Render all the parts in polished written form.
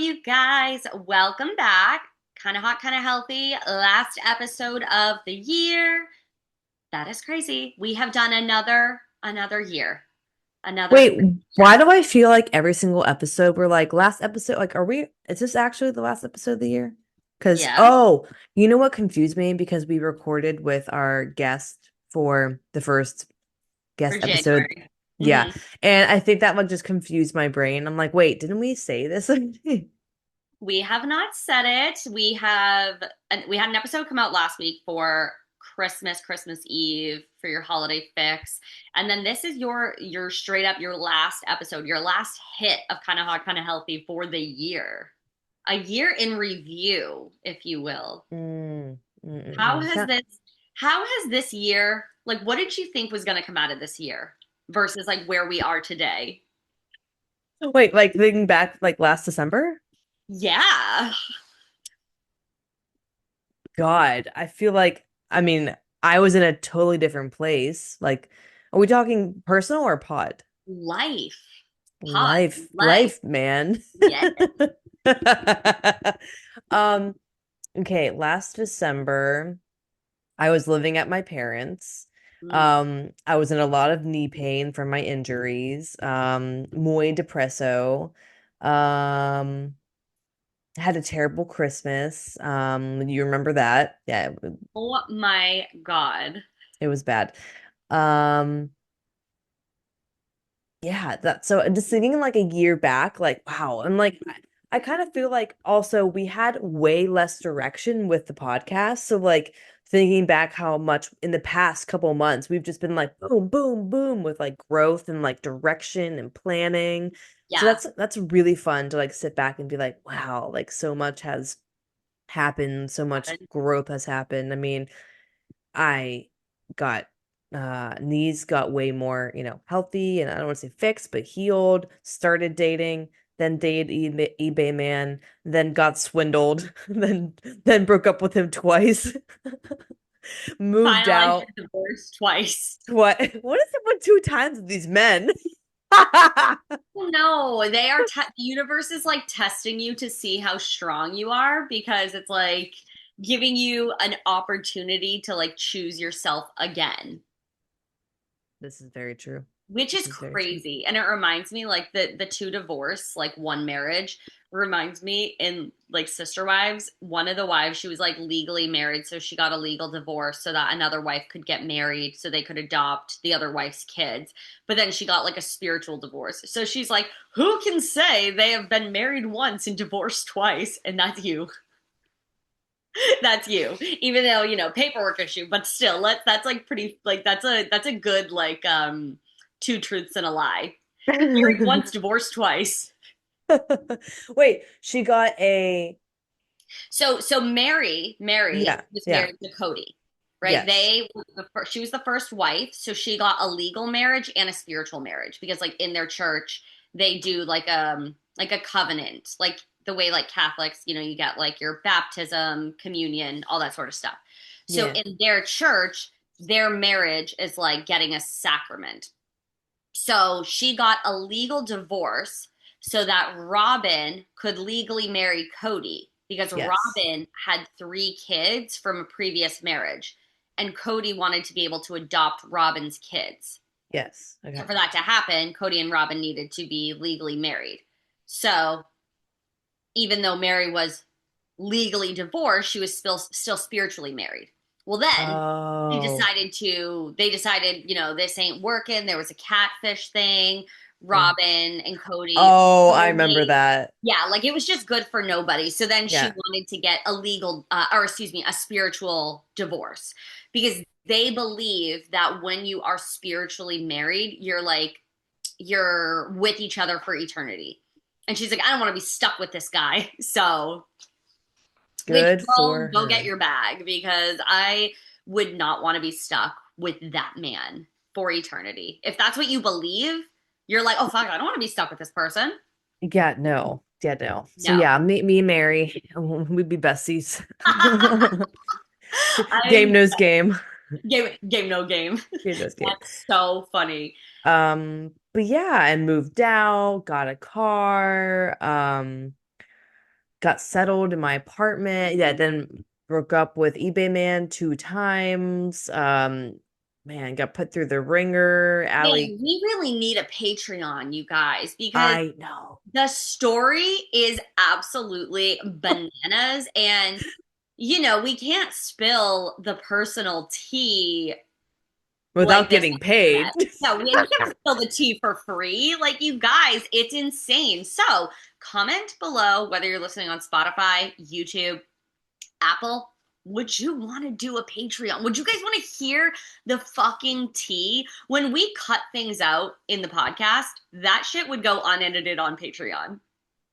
you guys? Welcome back. Kind of hot, kind of healthy. Last episode of the year. That is crazy. We have done another year. Another Wait, year. why do I feel like every single episode we're like last episode? Like, is this actually the last episode of the year? Because, Yeah, oh, you know what confused me? Because we recorded with our guest for the first for guest episode. January. Yeah. hmm And I think that one just confused my brain. I'm like, wait, didn't we say this? We have not said it. We had an episode come out last week for Christmas Eve for your holiday fix. And then this is your straight up your last episode, your last hit of kind of hot, kind of healthy for the year. A year in review, if you will. Mm, How has yeah. this how has this year, like what did you think was going to come out of this year versus like where we are today? Wait, like thinking back, like last December? Yeah. God, I feel like, I was in a totally different place. Like, are we talking personal or pod? Life. Pod. Life. Life, man. Yeah. Um, okay, last December, I was living at my parents'. Mm. I was in a lot of knee pain from my injuries, muy depresso. Um, had a terrible Christmas. You remember that? Yeah, Oh my God. it was bad. Um, yeah, that so just thinking like a year back, like wow, and like I kind of feel like also we had way less direction with the podcast. So like thinking back how much in the past couple months we've just been like boom, boom, boom with like growth and like direction and planning. So Yeah. that's really fun to like sit back and be like, wow, like so much has happened, so much Happened. growth has happened. I mean, I got knees got way more, healthy and I don't want to say fixed, but healed, started dating, then dated eBay man, then got swindled, then broke up with him twice, moved Finalized out. your divorce twice. What is it with two times with these men? No, the universe is like testing you to see how strong you are because it's like giving you an opportunity to like choose yourself again. This is very true. Which This is is very true. crazy. And it reminds me like the two divorce, like one marriage reminds me in like Sister Wives, one of the wives, she was like legally married, so she got a legal divorce so that another wife could get married so they could adopt the other wife's kids. But then she got like a spiritual divorce. So she's like, who can say they have been married once and divorced twice? And that's you. That's you. Even though, paperwork issue, but still, that's like pretty like that's a good like two truths and a lie. Married once, divorced twice. Wait, she got a So Mary yeah, was yeah, married to Cody, right? yes. She was the first wife, so she got a legal marriage and a spiritual marriage because like in their church they do like a covenant, like the way like Catholics, you get like your baptism, communion, all that sort of stuff. So Yeah. in their church, their marriage is like getting a sacrament. So she got a legal divorce so that Robin could legally marry Cody because Yes. Robin had three kids from a previous marriage and Cody wanted to be able to adopt Robin's kids. Yes. So Okay. for that to happen, Cody and Robin needed to be legally married. So even though Mary was legally divorced, she was still spiritually married. Well, then Oh. they decided, this ain't working. There was a catfish thing. Yeah. Robin and Cody Oh, I remember only, that. yeah, like it was just good for nobody. So then she Yeah. wanted to get or excuse me, a spiritual divorce because they believe that when you are spiritually married, you're with each other for eternity. And she's like, I don't want to be stuck with this guy. So, which Good girl, for go get her. your bag because I would not want to be stuck with that man for eternity. If that's what you believe, you're like, oh fuck, I don't want to be stuck with this person. Yeah, no. Yeah, no. So No. yeah, me and Mary, we'd be besties. Game I'm knows game. game no game. Game knows game. That's so funny. But yeah, and moved out, got a car. got settled in my apartment. Yeah, then broke up with eBay man 2 times. Man, got put through the ringer. Allie, Man, we really need a Patreon, you guys, because I know. the story is absolutely bananas. And, we can't spill the personal tea Without like this getting on the paid. internet. No, we can't spill the tea for free. Like, you guys, it's insane. So, comment below whether you're listening on Spotify, YouTube, Apple. Would you want to do a Patreon? Would you guys want to hear the fucking tea? When we cut things out in the podcast, that shit would go unedited on Patreon.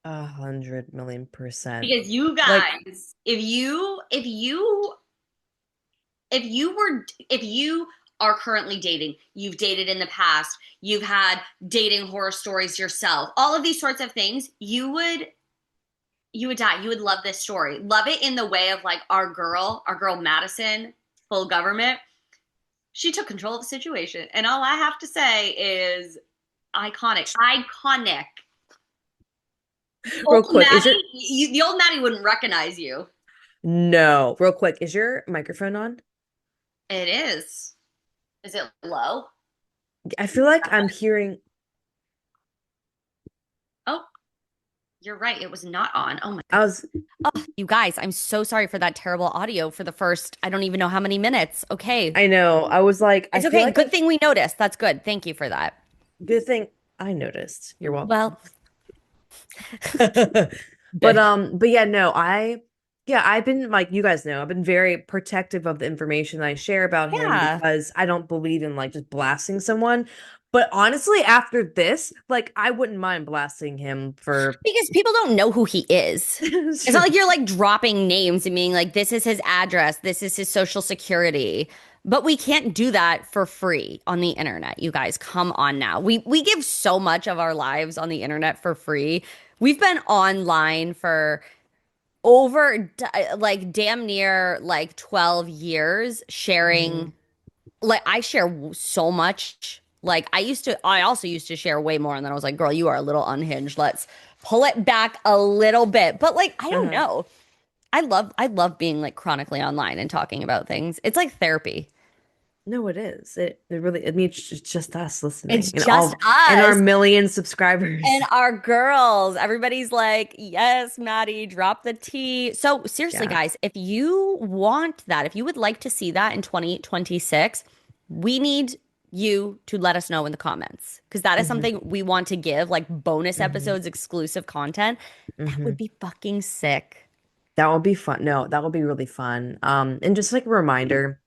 100 million%. Because you Like, guys, if you are currently dating, you've dated in the past, you've had dating horror stories yourself, all of these sorts of things, you would die. You would love this story. Love it in the way of like our girl Madison, full government. She took control of the situation. And all I have to say is iconic. Iconic. real Old quick, is your Maddie, the old Maddie wouldn't recognize you. no, real quick, is your microphone on? It is. Is it low? I feel like I'm hearing. Oh, you're right. It was not on. Oh my I God. was. Oh, you guys, I'm so sorry for that terrible audio for the first, I don't even know how many minutes. Okay. I know. I was like, I It's feel okay. like Good I. thing we noticed. That's good. Thank you for that. Good thing I noticed. You're welcome. Well, But good. but yeah, no, yeah, I've been like you guys know, I've been very protective of the information I share about him Yeah. because I don't believe in like just blasting someone. But honestly, after this, like I wouldn't mind blasting him for Because people don't know who he is. It's not like you're like dropping names and being like, this is his address, this is his social security. But we can't do that for free on the internet. You guys, come on now. We give so much of our lives on the internet for free. We've been online for like damn near like 12 years sharing. Mhm. Like I share so much. Like I also used to share way more, and then I was like, girl, you are a little unhinged. Let's pull it back a little bit. But like, I don't Uh-huh. know. I love being like chronically online and talking about things. It's like therapy. No, it is. It really it means it's just us listening It's and just all and our us million and subscribers. our girls. Everybody's like, yes, Maddie, drop the T. So seriously, Yeah. guys, if you want that, if you would like to see that in 2026, we need you to let us know in the comments because that is Hmm. something we want to give, like bonus Hmm. episodes, exclusive content. That would Hmm. be fucking sick. That will be fun. No, that will be really fun. And just like a reminder.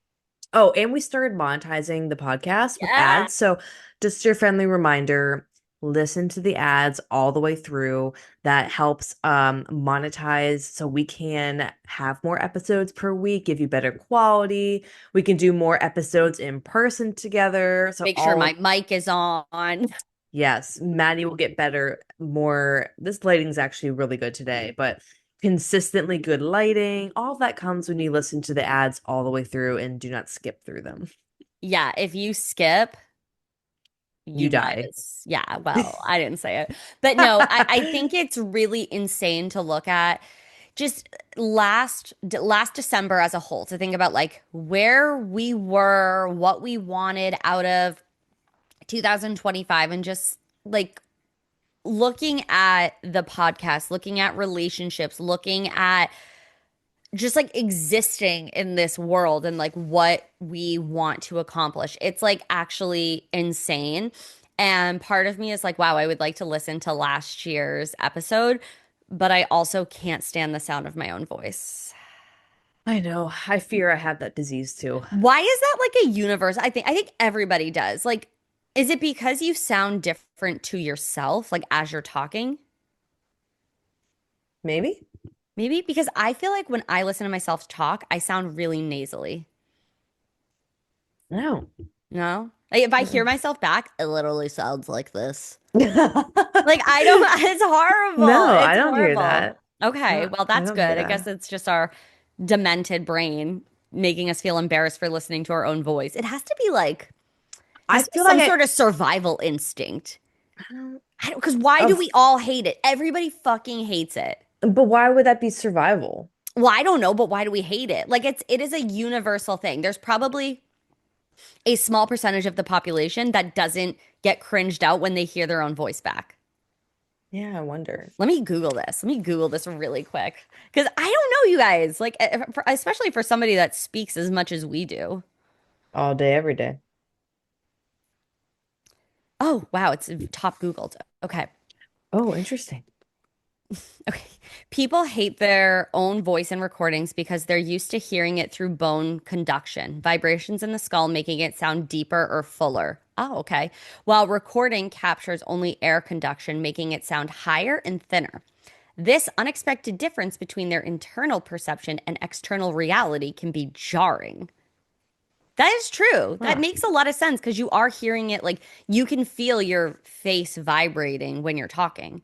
Oh, and we started monetizing the podcast with Yeah. ads. So, just your friendly reminder, listen to the ads all the way through. That helps monetize so we can have more episodes per week, give you better quality. We can do more episodes in person together. So Make sure my all mic is on. yes, Maddie will get better, more this lighting's actually really good today, but consistently good lighting, all that comes when you listen to the ads all the way through and do not skip through them. Yeah, if you skip, You you die. guys, yeah, well, I didn't say it. But no, I think it's really insane to look at just last December as a whole, to think about like where we were, what we wanted out of 2025, and just like looking at the podcast, looking at relationships, looking at just like existing in this world and like what we want to accomplish. It's like actually insane. And part of me is like, wow, I would like to listen to last year's episode, but I also can't stand the sound of my own voice. I know. I fear I have that disease too. Why is that like a universe? I think everybody does. Like, is it because you sound different to yourself, like as you're talking? Maybe? Maybe because I feel like when I listen to myself talk, I sound really nasally. No. No? Like if I hear Mm-mm. myself back, it literally sounds like this. Like I don't, it's horrible. No, I It's don't hear horrible. that. Okay, No, well I that's don't hear good. I guess that. it's just our demented brain making us feel embarrassed for listening to our own voice. It has to be like, I has to be feel like some sort of survival instinct. I don't I don't, because why do of we all hate it? Everybody fucking hates it. But why would that be survival? Well, I don't know, but why do we hate it? Like it is a universal thing. There's probably a small percentage of the population that doesn't get cringed out when they hear their own voice back. Yeah, I wonder. Let me Google this. Let me Google this really quick because I don't know, you guys. Like, especially for somebody that speaks as much as we do. All day, every day. Oh, wow, it's top Googled. Okay. Oh, interesting. Okay. People hate their own voice in recordings because they're used to hearing it through bone conduction, vibrations in the skull making it sound deeper or fuller. Oh, okay. While recording captures only air conduction, making it sound higher and thinner. This unexpected difference between their internal perception and external reality can be jarring. That is true. That Huh. makes a lot of sense because you are hearing it like you can feel your face vibrating when you're talking.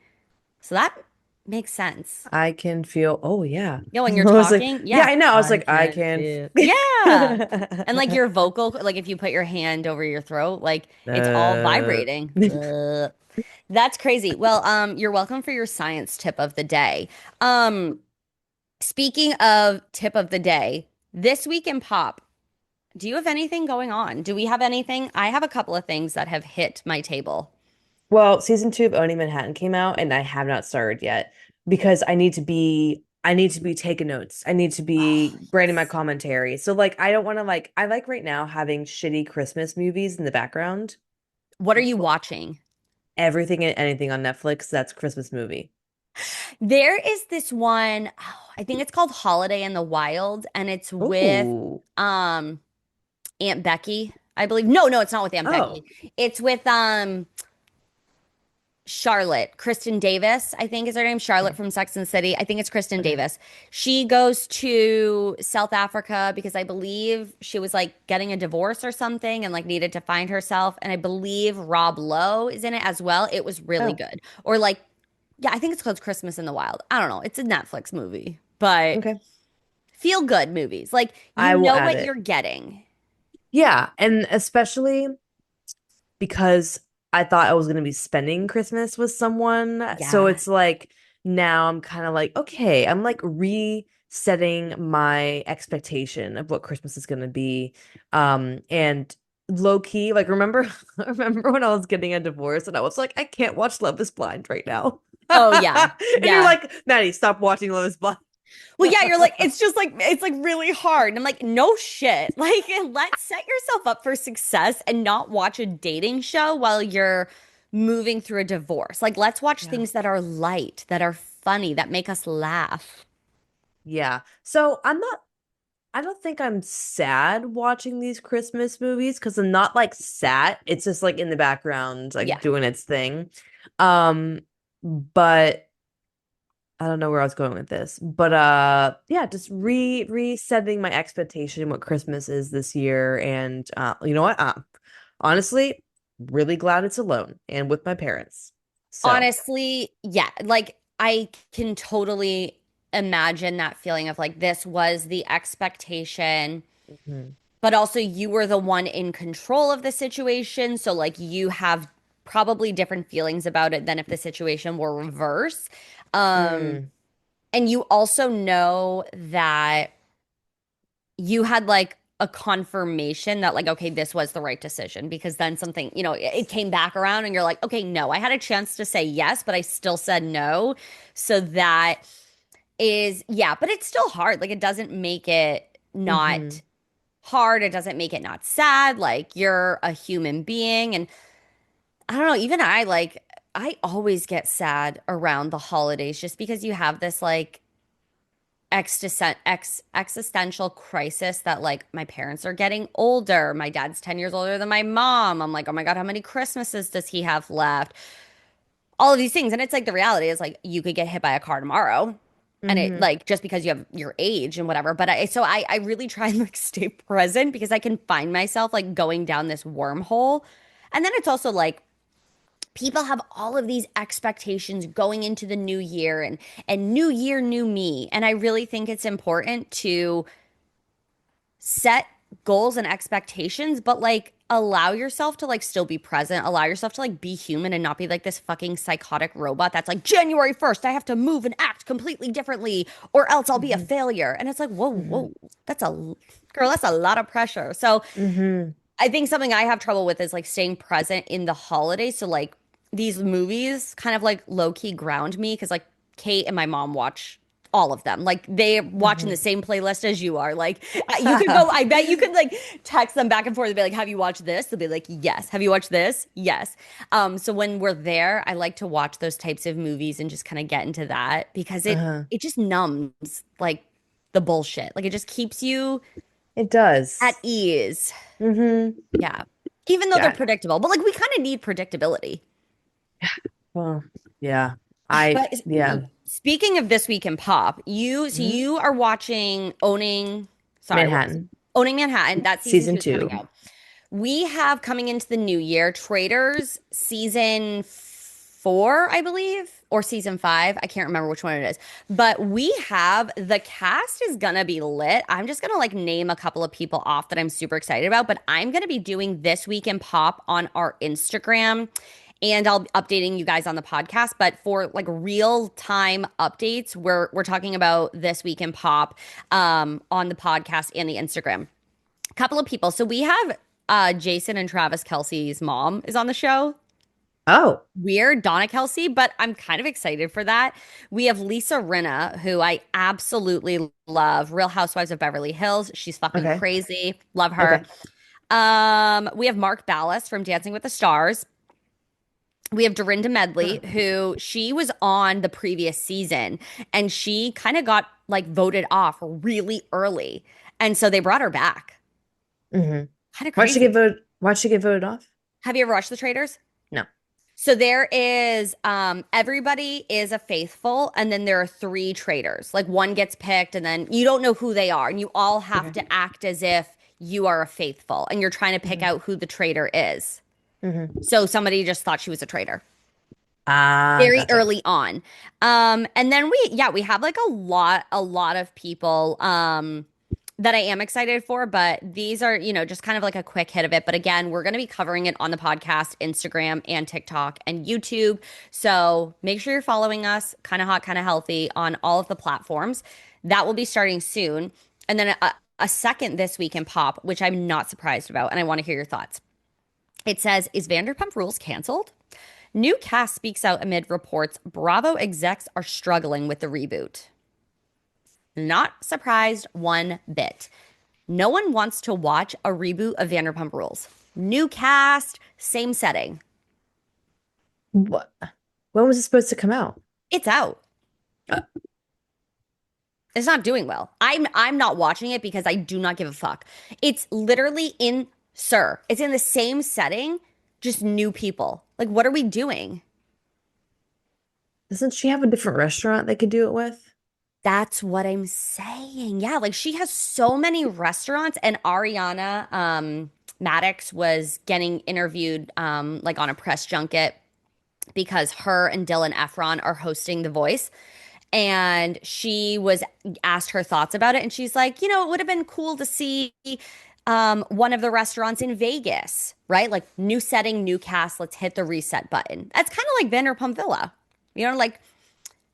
So that makes sense. I can feel, oh yeah. Yeah, when you're I was like, talking, yeah, yeah. I know. I was I like, I can can. feel. Yeah. And like your vocal, like if you put your hand over your throat, like it's all Uh, vibrating. That's crazy. Well, you're welcome for your science tip of the day. Um, Speaking of tip of the day, this week in pop, do you have anything going on? Do we have anything? I have a couple of things that have hit my table. well, season 2 of Owning Manhattan came out and I have not started yet because I need to be taking notes. I need to Oh, be writing my yes. commentary. So like I don't want to like I like right now having shitty Christmas movies in the background. What are you watching? Everything and anything on Netflix that's Christmas movie. There is this one, oh, I think it's called Holiday in the Wild, and it's with Oh. um Aunt Becky, I believe. No, no, it's not with Aunt Becky. Oh. It's with Charlotte, Kristen Davis, I think is her name. Charlotte Okay. from Sex and the City. I think it's Kristen Okay. Davis. She goes to South Africa because I believe she was like getting a divorce or something and like needed to find herself. And I believe Rob Lowe is in it as well. It was really Oh. good. Or like, yeah, I think it's called Christmas in the Wild. I don't know. It's a Netflix movie, but Okay. feel good movies. Like you I will know add what you're it. getting. Yeah, and especially because I thought I was going to be spending Christmas with someone. So Yeah. it's like now I'm kind of like, okay, I'm like resetting my expectation of what Christmas is going to be. And low key, like remember remember when I was getting a divorce and I was like, I can't watch Love is Blind right now. Oh yeah. And you're Yeah. like, Maddie, stop watching Love is Blind. Well, yeah, you're like, it's just like, it's like really hard. And I'm like, no shit. Like, let's set yourself up for success and not watch a dating show while you're moving through a divorce. Like, let's watch Yeah. things that are light, that are funny, that make us laugh. Yeah. So I don't think I'm sad watching these Christmas movies because I'm not like sad. It's just like in the background, like Yeah. doing its thing. Um, but I don't know where I was going with this. But yeah, just resetting my expectation what Christmas is this year. And you know what? Honestly, really glad it's alone and with my parents. So Honestly, yeah. Like, I can totally imagine that feeling of like, this was the expectation, mhm. but also you were the one in control of the situation. So, like, you have probably different feelings about it than if the situation were reverse. Um, Mm, and you also know that you had like a confirmation that, like, okay, this was the right decision because then something, it came back around and you're like, okay, no, I had a chance to say yes, but I still said no. So that is, yeah, but it's still hard. Like, it doesn't make it not hmm hard. It doesn't make it not sad. Like, you're a human being. And I don't know, even I always get sad around the holidays just because you have this like existential crisis that like my parents are getting older. My dad's 10 years older than my mom. I'm like, oh my God, how many Christmases does he have left? All of these things. And it's like the reality is like you could get hit by a car tomorrow. And it hmm like just because you have your age and whatever. But I really try and like stay present because I can find myself like going down this wormhole. And then it's also like people have all of these expectations going into the new year and new year new me, and I really think it's important to set goals and expectations, but like allow yourself to like still be present, allow yourself to like be human and not be like this fucking psychotic robot that's like January 1st, I have to move and act completely differently or else I'll be a Hmm. failure. And it's like, whoa, Hmm. whoa, that's a girl, that's a lot of pressure. So Hmm. I think something I have trouble with is like staying present in the holidays. So like these movies kind of like low key ground me because like Kate and my mom watch all of them. Like they're watching the Hmm. same playlist as you are. Like you could go, I bet you could like text them back and forth and be like, have you watched this? They'll be like, yes. Have you watched this? Yes. So when we're there, I like to watch those types of movies and just kind of get into that because it Uh-huh. it just numbs like the bullshit. Like it just keeps you It at does. ease. Hmm. Yeah. Even though they're Yeah. predictable, but like we kind of need predictability. Well, yeah. But Yeah. speaking of this week in pop, Mhm. you are watching sorry, what was Manhattan, Owning Manhattan. That season season 2 is coming two. out. We have coming into the new year, Traitors season 4, I believe, or season 5. I can't remember which one it is. But we have the cast is gonna be lit. I'm just gonna like name a couple of people off that I'm super excited about, but I'm gonna be doing this week in pop on our Instagram. And I'll be updating you guys on the podcast. But for like real time updates, we're talking about this week in pop on the podcast and the Instagram. Couple of people. So we have Jason and Travis Kelsey's mom is on the show. Oh, Weird, Donna Kelsey, but I'm kind of excited for that. We have Lisa Rinna, who I absolutely love. Real Housewives of Beverly Hills. She's fucking okay. crazy. Love her. Okay. We have Mark Ballas from Dancing with the Stars. We have Dorinda Medley, Huh. who she was on the previous season and she kind of got like voted off really early. And so they brought her back. Hmm. Kind of Why'd she get crazy. voted? Why'd she get voted off? Have you ever watched The Traitors? No. So there is everybody is a faithful and then there are 3 traitors. Like one gets picked and then you don't know who they are and you all have Okay. to act as if you are a faithful and you're trying to pick Hmm. out who the traitor is. Hmm. So somebody just thought she was a traitor Ah, very gotcha. early on. And then we have like a lot of people that I am excited for, but these are, just kind of like a quick hit of it. But again, we're going to be covering it on the podcast, Instagram and TikTok and YouTube. So make sure you're following us, kind of hot, kind of healthy on all of the platforms. That will be starting soon. And then a second this week in pop, which I'm not surprised about, and I want to hear your thoughts. It says, is Vanderpump Rules canceled? New cast speaks out amid reports Bravo execs are struggling with the reboot. Not surprised one bit. No one wants to watch a reboot of Vanderpump Rules. New cast, same setting. What? When was it supposed to come out? It's out. Uh, It's not doing well. I'm not watching it because I do not give a fuck. It's literally in Sir. It's in the same setting, just new people. Like, what are we doing? doesn't she have a different restaurant they could do it with? That's what I'm saying. Yeah, like she has so many restaurants, and Ariana Maddox was getting interviewed like on a press junket because her and Dylan Efron are hosting The Voice. And she was asked her thoughts about it, and she's like, it would have been cool to see one of the restaurants in Vegas, right? Like new setting, new cast, let's hit the reset button. That's kind of like Vanderpump Villa. Like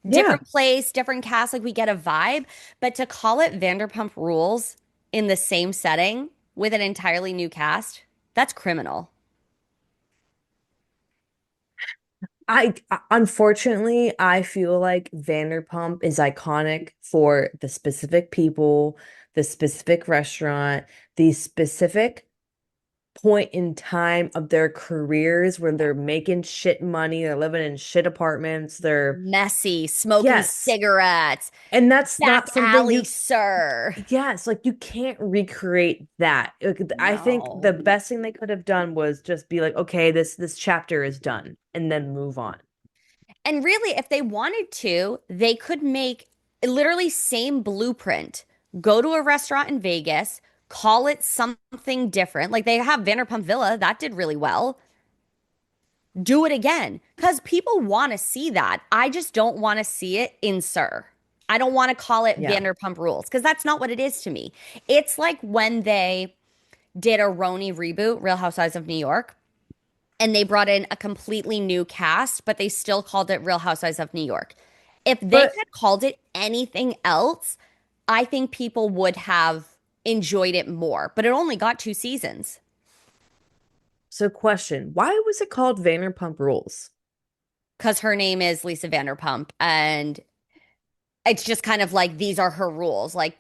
Yeah. different place, different cast, like we get a vibe. But to call it Vanderpump Rules in the same setting with an entirely new cast, that's criminal. Unfortunately, I feel like Vanderpump is iconic for the specific people, the specific restaurant, the specific point in time of their careers where Yeah. they're making shit money, they're living in shit apartments, they're Messy, smoking yes. cigarettes, And that's back not something alley, you sir. yes, like you can't recreate that. I think the No. best thing they could have done was just be like, okay, this chapter is done and then move on. And really, if they wanted to, they could make literally same blueprint. Go to a restaurant in Vegas, call it something different. Like they have Vanderpump Villa, that did really well. Do it again because people want to see that. I just don't want to see it in Sir. I don't want to call it Yeah. Vanderpump Rules because that's not what it is to me. It's like when they did a Roni reboot, Real Housewives of New York, and they brought in a completely new cast, but they still called it Real Housewives of New York. If they But had called it anything else, I think people would have enjoyed it more. But it only got 2 seasons so question, why was it called Vanderpump Rules? because her name is Lisa Vanderpump, and it's just kind of like these are her rules. Like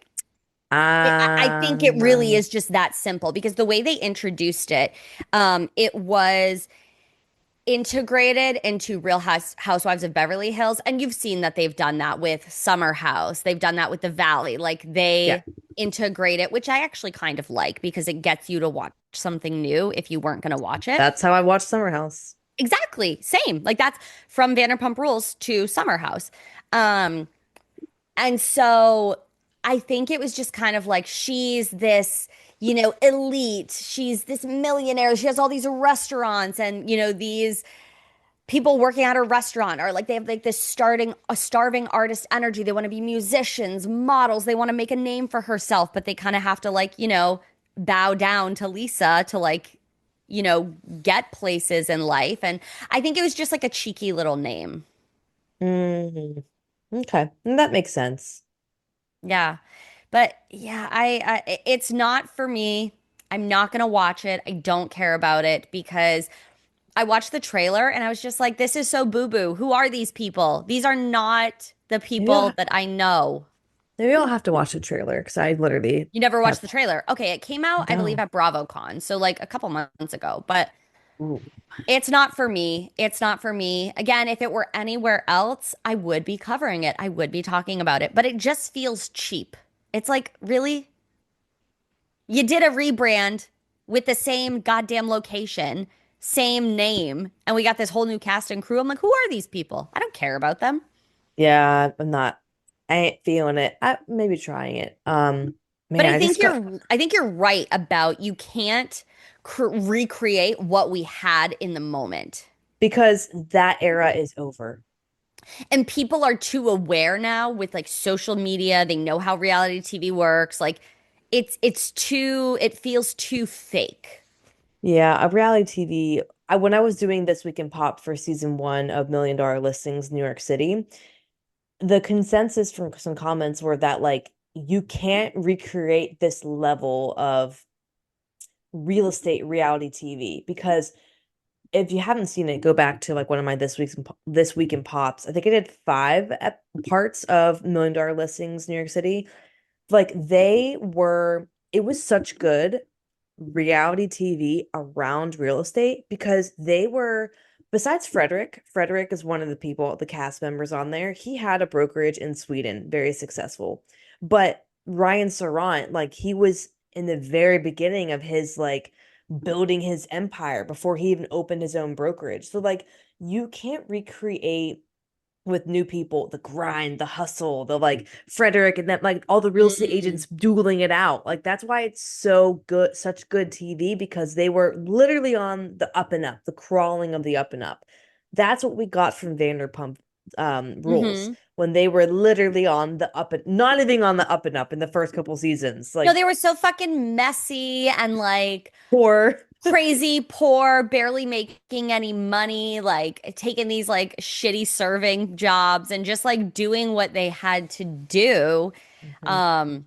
I think it really Um, is just that simple because the way they introduced it, it was integrated into Housewives of Beverly Hills. And you've seen that they've done that with Summer House. They've done that with The Valley. Like yeah, they integrate it, which I actually kind of like because it gets you to watch something new if you weren't going to watch it. that's how I watched Summer House. Exactly. Same. Like that's from Vanderpump Rules to Summer House. Um, and so I think it was just kind of like she's this, elite. She's this millionaire. She has all these restaurants and, these people working at a restaurant are like they have like this starting a starving artist energy. They want to be musicians, models. They want to make a name for herself, but they kind of have to like, bow down to Lisa to like, you know, get places in life. And I think it was just like a cheeky little name. Hmm. Okay, that makes sense. Yeah. But yeah, it's not for me. I'm not going to watch it. I don't care about it because I watched the trailer and I was just like, this is so boo-boo. Who are these people? These are not the Maybe people I'll that I know. maybe I'll have to watch the trailer because I literally You never watched have the trailer. Okay, it came out, I believe, no. at BravoCon, so like a couple months ago, but Ooh. it's not for me. It's not for me. Again, if it were anywhere else, I would be covering it. I would be talking about it, but it just feels cheap. It's like, really? You did a rebrand with the same goddamn location, same name, and we got this whole new cast and crew. I'm like, who are these people? I don't care about them. Yeah, I'm not. I ain't feeling it. I maybe trying it. But Man, I think you're right about you can't recreate what we had in the moment. because that era is over. And people are too aware now with like social media. They know how reality TV works. Like it feels too fake. Yeah, a reality TV. When I was doing This Week in Pop for season one of Million Dollar Listings New York City, the consensus from some comments were that like you can't recreate this level of real estate reality TV because if you haven't seen it, go back to like one of my This Week in Pops. I think I did parts of Million Dollar Listings New York City. Like it was such good reality TV around real estate because they were, besides Frederick is one of the people, the cast members on there. He had a brokerage in Sweden, very successful. But Ryan Serrant, like he was in the very beginning of his like building his empire before he even opened his own brokerage. So like you can't recreate with new people, the grind, the hustle, the like Frederick and that like all the real estate Mm. agents dueling it out. Like that's why it's so good, such good TV because they were literally on the up and up, the crawling of the up and up. That's what we got from Vanderpump Rules Mm-hmm. when they were literally on the up and not even on the up and up in the first couple seasons. No, Like they were so fucking messy and like poor. crazy poor, barely making any money, like taking these like shitty serving jobs and just like doing what they had to do. Mhm. Um,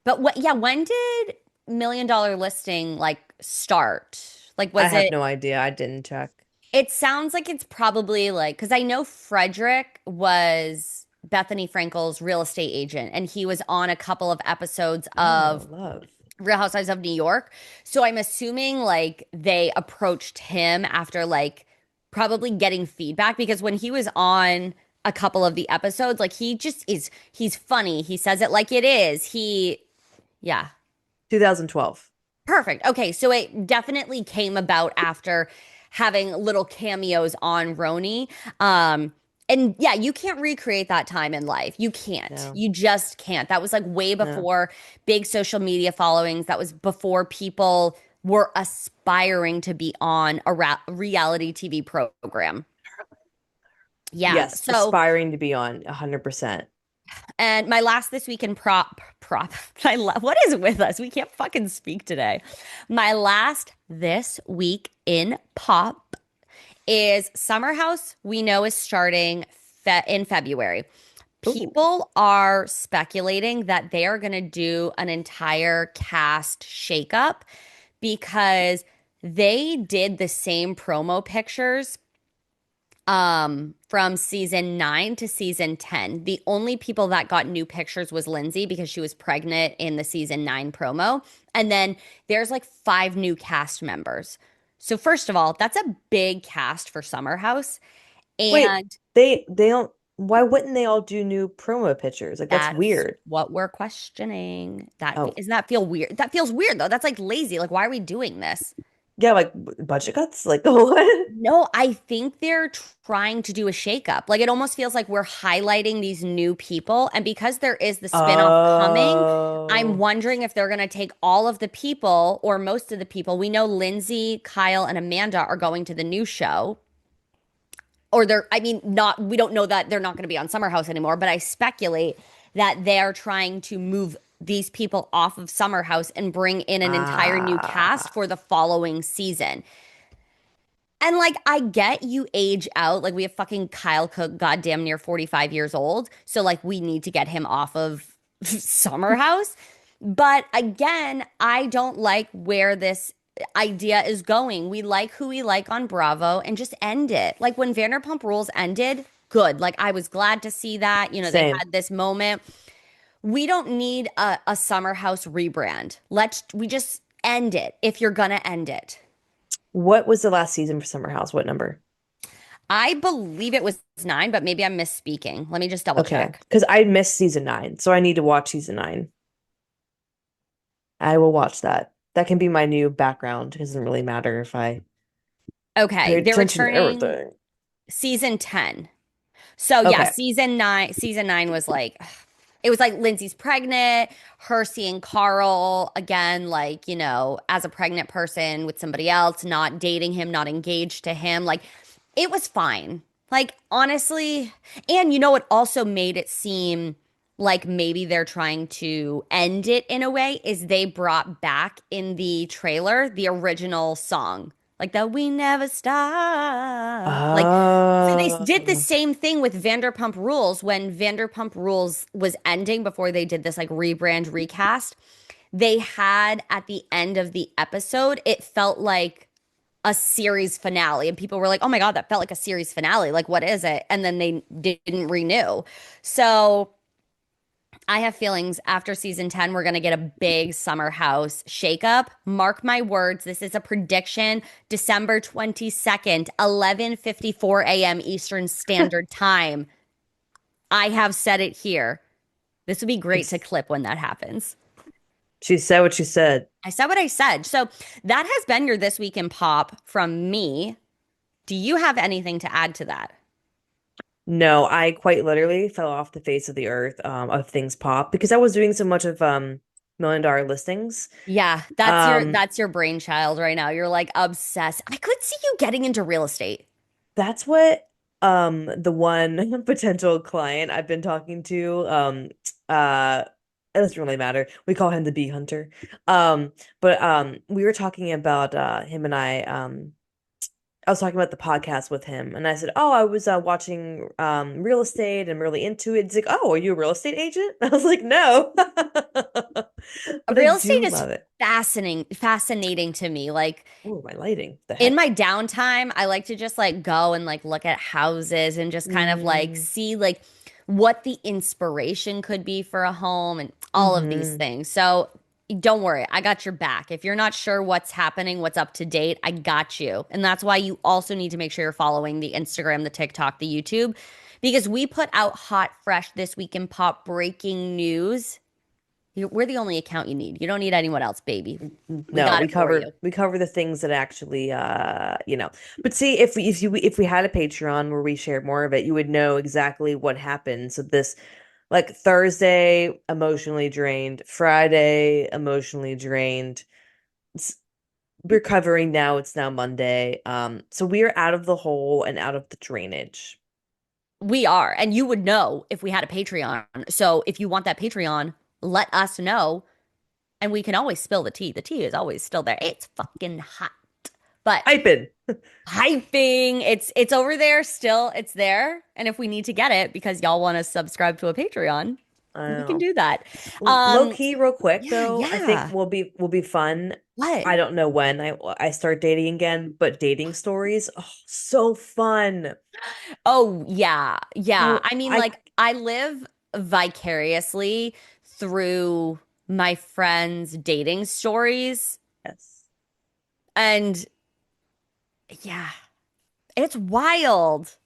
but what, yeah, when did Million Dollar Listing like start? Like, I was have it? no idea. I didn't check. It sounds like it's probably like, because I know Frederick was Bethany Frankel's real estate agent, and he was on a couple of episodes Oh, of love. Real Housewives of New York. So I'm assuming like they approached him after like probably getting feedback because when he was on a couple of the episodes, like he's funny. He says it like it is. Yeah, 2012. perfect. Okay, so it definitely came about after having little cameos on Roni. And yeah, you can't recreate that time in life. You can't. No, You just can't. That was like way no. before big social media followings. That was before people were aspiring to be on a reality TV program. Yeah. Yes, So aspiring to be on 100%. And my last this week in prop. What is with us? We can't fucking speak today. My last this week in pop is Summer House. We know is starting in February. Ooh. People are speculating that they are going to do an entire cast shakeup because they did the same promo pictures from season 9 to season 10. The only people that got new pictures was Lindsay because she was pregnant in the season 9 promo. And then there's like 5 new cast members. So first of all, that's a big cast for Summer House. Wait, And they don't, why wouldn't they all do new promo pictures? Like that's that's weird. what we're questioning. Oh, Doesn't that feel weird? That feels weird though. That's like lazy. Like, why are we doing this? yeah, like budget cuts? Like what? No, I think they're trying to do a shakeup. Like it almost feels like we're highlighting these new people. And because there is the spinoff coming, I'm Oh, wondering if they're going to take all of the people or most of the people. We know Lindsay, Kyle, and Amanda are going to the new show. Or they're, I mean, not, we don't know that they're not going to be on Summer House anymore, but I speculate that they're trying to move these people off of Summer House and bring in an entire new cast ah, for the following season. And like, I get you age out. Like, we have fucking Kyle Cook, goddamn near 45 years old. So, like, we need to get him off of Summer House. But again, I don't like where this idea is going. We like who we like on Bravo and just end it. Like, when Vanderpump Rules ended, good. Like, I was glad to see that. You know, they same. had this moment. We don't need a Summer House rebrand. We just end it if you're gonna end it. What was the last season for Summer House? What number? I believe it was 9, but maybe I'm misspeaking. Let me just double Okay, check. because I missed season 9, so I need to watch season 9. I will watch that. That can be my new background. It doesn't really matter if I pay Okay, they're attention to returning everything. season 10. So yeah, Okay. season 9 was like it was like Lindsay's pregnant, her seeing Carl again, like, you know, as a pregnant person with somebody else, not dating him, not engaged to him. Like, it was fine. Like, honestly, and you know, it also made it seem like maybe they're trying to end it in a way is they brought back in the trailer the original song. Like the We Never Stop. Like, so they did the Oh. same thing with Vanderpump Rules when Vanderpump Rules was ending before they did this like rebrand recast. They had at the end of the episode, it felt like a series finale. And people were like, oh my God, that felt like a series finale. Like, what is it? And then they didn't renew. So I have feelings after season 10, we're going to get a big summer house shakeup. Mark my words. This is a prediction. December 22nd, 11:54 a.m. Eastern Standard Time. I have said it here. This would be great to It's clip when that happens. she said what she said. I said what I said. So that has been your This Week in Pop from me. Do you have anything to add to that? No, I quite literally fell off the face of the earth of things pop because I was doing so much of million-dollar listings. Yeah, Um that's your brainchild right now. You're like obsessed. I could see you getting into real estate. that's what the one potential client I've been talking to uh it doesn't really matter. We call him the bee hunter. But we were talking about him and I was talking about the podcast with him, and I said, "Oh, I was watching real estate. And I'm really into it." It's like, "Oh, are you a real estate agent?" I was like, "No," but I Real estate do is love it. fascinating to me. Like Oh, my lighting, the in heck. my downtime, I like to just like go and like look at houses and just kind of like Mm, see like what the inspiration could be for a home and all of these hmm. things. So don't worry, I got your back. If you're not sure what's happening, what's up to date, I got you. And that's why you also need to make sure you're following the Instagram, the TikTok, the YouTube, because we put out hot, fresh this week in pop breaking news. We're the only account you need. You don't need anyone else, baby. We No, got it for you. we cover the things that actually you know. But see, if we had a Patreon where we shared more of it, you would know exactly what happened. So this like Thursday emotionally drained, Friday emotionally drained. It's recovering now, it's now Monday. So we are out of the hole and out of the drainage. We are, and you would know if we had a Patreon. So if you want that Patreon, let us know, and we can always spill the tea. The tea is always still there. It's fucking hot, but Hyping. hyping. It's over there still. It's there, and if we need to get it because y'all want to subscribe to a Patreon, I we can know. do that. Low Um, key, real quick yeah, though, I think yeah. will be fun. What? I don't know when I start dating again, but dating stories, oh, so fun. Oh, yeah. Yeah. So I mean, I like, I live vicariously through my friends' dating stories. yes, And yeah, it's wild.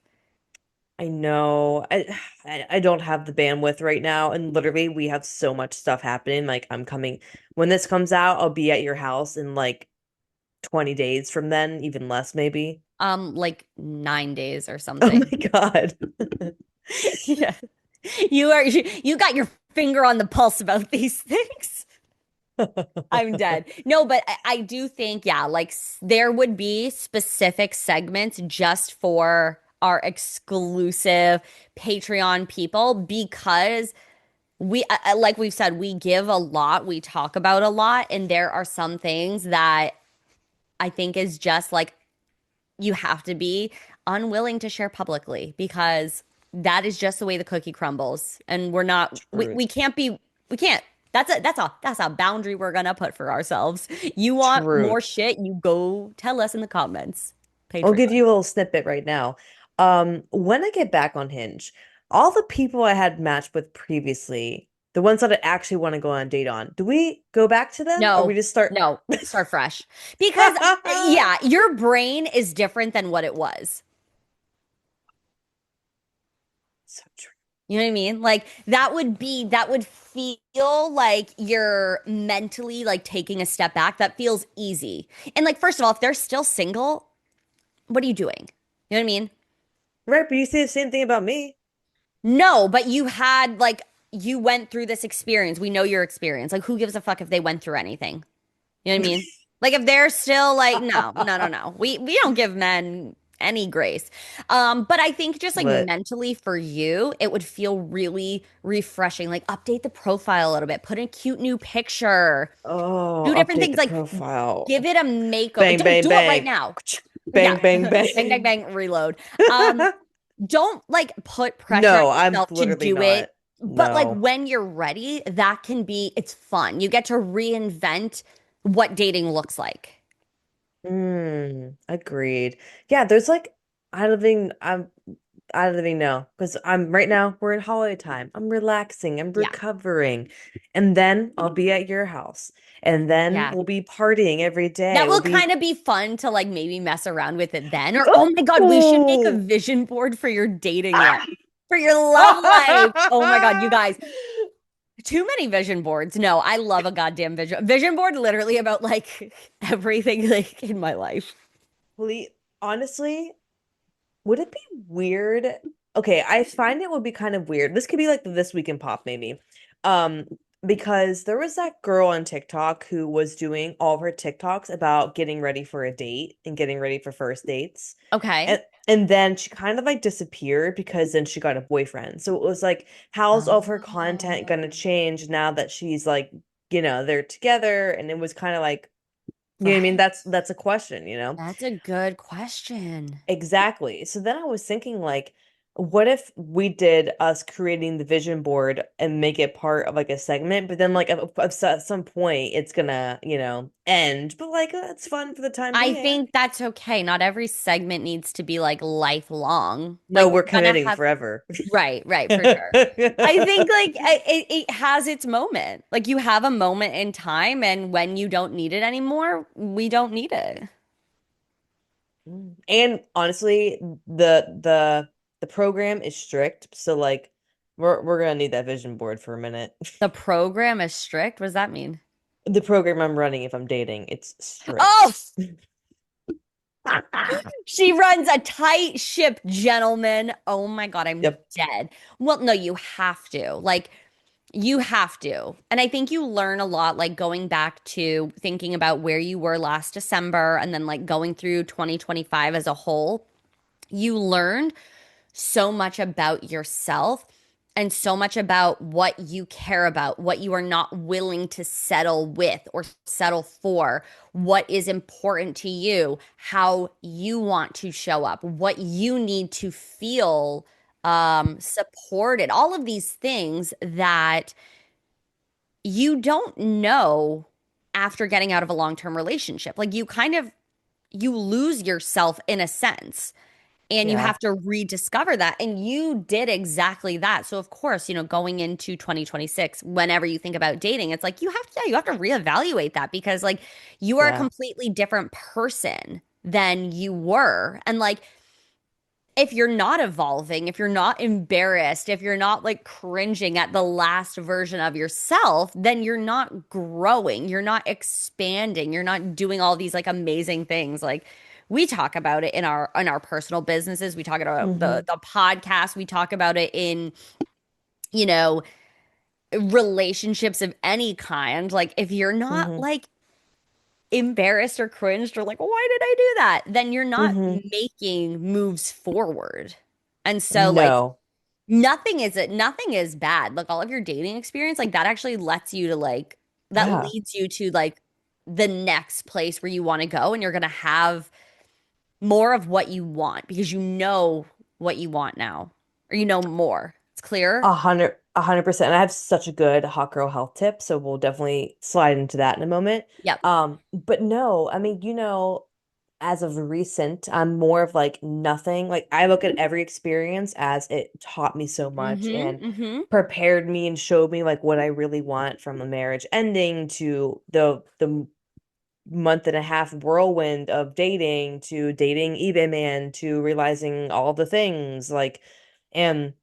I know. I don't have the bandwidth right now, and literally we have so much stuff happening. Like I'm coming when this comes out, I'll be at your house in like 20 days from then, even less maybe. Like 9 days or Oh something. my God. Yeah. You got your finger on the pulse about these things. I'm dead. No, but I do think, yeah, like there would be specific segments just for our exclusive Patreon people because like we've said, we give a lot, we talk about a lot, and there are some things that I think is just like you have to be unwilling to share publicly because that is just the way the cookie crumbles. And we Truth. can't be, we can't. That's a boundary we're gonna put for ourselves. You want more Truth. shit, you go tell us in the comments. I'll give Patreon. you a little snippet right now. When I get back on Hinge, all the people I had matched with previously, the ones that I actually want to go on a date on, do we go back to them or we No, just start? no, start fresh. Because yeah, your brain is different than what it was. So true. You know what I mean? Like that would feel like you're mentally like taking a step back. That feels easy. And like first of all, if they're still single, what are you doing? You know what I mean? Right, but you say the same thing about me. No, but you had like you went through this experience. We know your experience. Like who gives a fuck if they went through anything? You know what I mean? Like if they're still like, no, no, no, no. We don't give men any grace. But I think just like But mentally for you, it would feel really refreshing. Like update the profile a little bit, put in a cute new picture, oh, do different update things, the like give profile. it a makeover. Bang, Don't bang, do it right bang. now. Bang, Yeah. bang, Bang, bang, bang. bang, reload. Um, don't like put pressure on No, I'm yourself to literally do not. it. But like No. when you're ready, that can be, it's fun. You get to reinvent what dating looks like. Agreed. Yeah, there's like I don't even know because I'm right now we're in holiday time. I'm relaxing, I'm Yeah. recovering. And then I'll be at your house. And then Yeah. we'll be partying every That day. We'll will be kind of be fun to like maybe mess around with it then. Or, oh my God, we should make a oh. vision board for your dating life, for your love life. Oh my God, you guys, too many vision boards. No, I love a goddamn vision board literally about like everything like in my life. Honestly, would it be weird? Okay, I find it would be kind of weird. This could be like the This Week in Pop, maybe. Um, because there was that girl on TikTok who was doing all of her TikToks about getting ready for a date and getting ready for first dates. Okay. And then she kind of like disappeared because then she got a boyfriend. So it was like, how's all of her content gonna Oh, change now that she's like, they're together? And it was kind of like, you know what I mean? right. That's a question, you know? That's a good question. Exactly. So then I was thinking, like, what if we did us creating the vision board and make it part of like a segment, but then like at some point it's gonna, end, but like it's fun for the time I being. think that's okay. Not every segment needs to be like lifelong. No, Like we're we're gonna committing have forever. right, right, for sure. I think like it has its moment. Like you have a moment in time, and when you don't need it anymore, we don't need it. And honestly, the program is strict, so like we're gonna need that vision board for a minute. The program is strict. What does that mean? The program I'm running if I'm dating, it's Oh, strict. she runs a tight ship, gentlemen. Oh my God, I'm Yep. dead. Well, no, you have to. Like, you have to. And I think you learn a lot, like going back to thinking about where you were last December and then like going through 2025 as a whole. You learned so much about yourself and so much about what you care about, what you are not willing to settle with or settle for, what is important to you, how you want to show up, what you need to feel supported, all of these things that you don't know after getting out of a long-term relationship. Like you kind of you lose yourself in a sense and you Yeah. have to rediscover that. And you did exactly that. So of course, going into 2026, whenever you think about dating, it's like you have to reevaluate that because like you are a Yeah. completely different person than you were. And like if you're not evolving, if you're not embarrassed, if you're not like cringing at the last version of yourself, then you're not growing, you're not expanding, you're not doing all these like amazing things. Like we talk about it in our personal businesses, we talk about Mm-hmm. the podcast, we talk about it in, you know, relationships of any kind. Like if you're not Mm-hmm. like embarrassed or cringed or like, why did I do that? Then you're not Mm-hmm. making moves forward. And so like No. nothing is bad. Like all of your dating experience, like that actually lets you to like that Yeah. leads you to like the next place where you want to go and you're gonna have more of what you want because you know what you want now. Or you know more. It's clear? 100%. I have such a good hot girl health tip, so we'll definitely slide into that in a moment. Yep. But no, I mean, as of recent, I'm more of like nothing. Like I look at every experience as it taught me so much Mm-hmm. and Mm-hmm. prepared me and showed me like what I really want from a marriage ending to the month and a half whirlwind of dating to dating eBay man to realizing all the things like and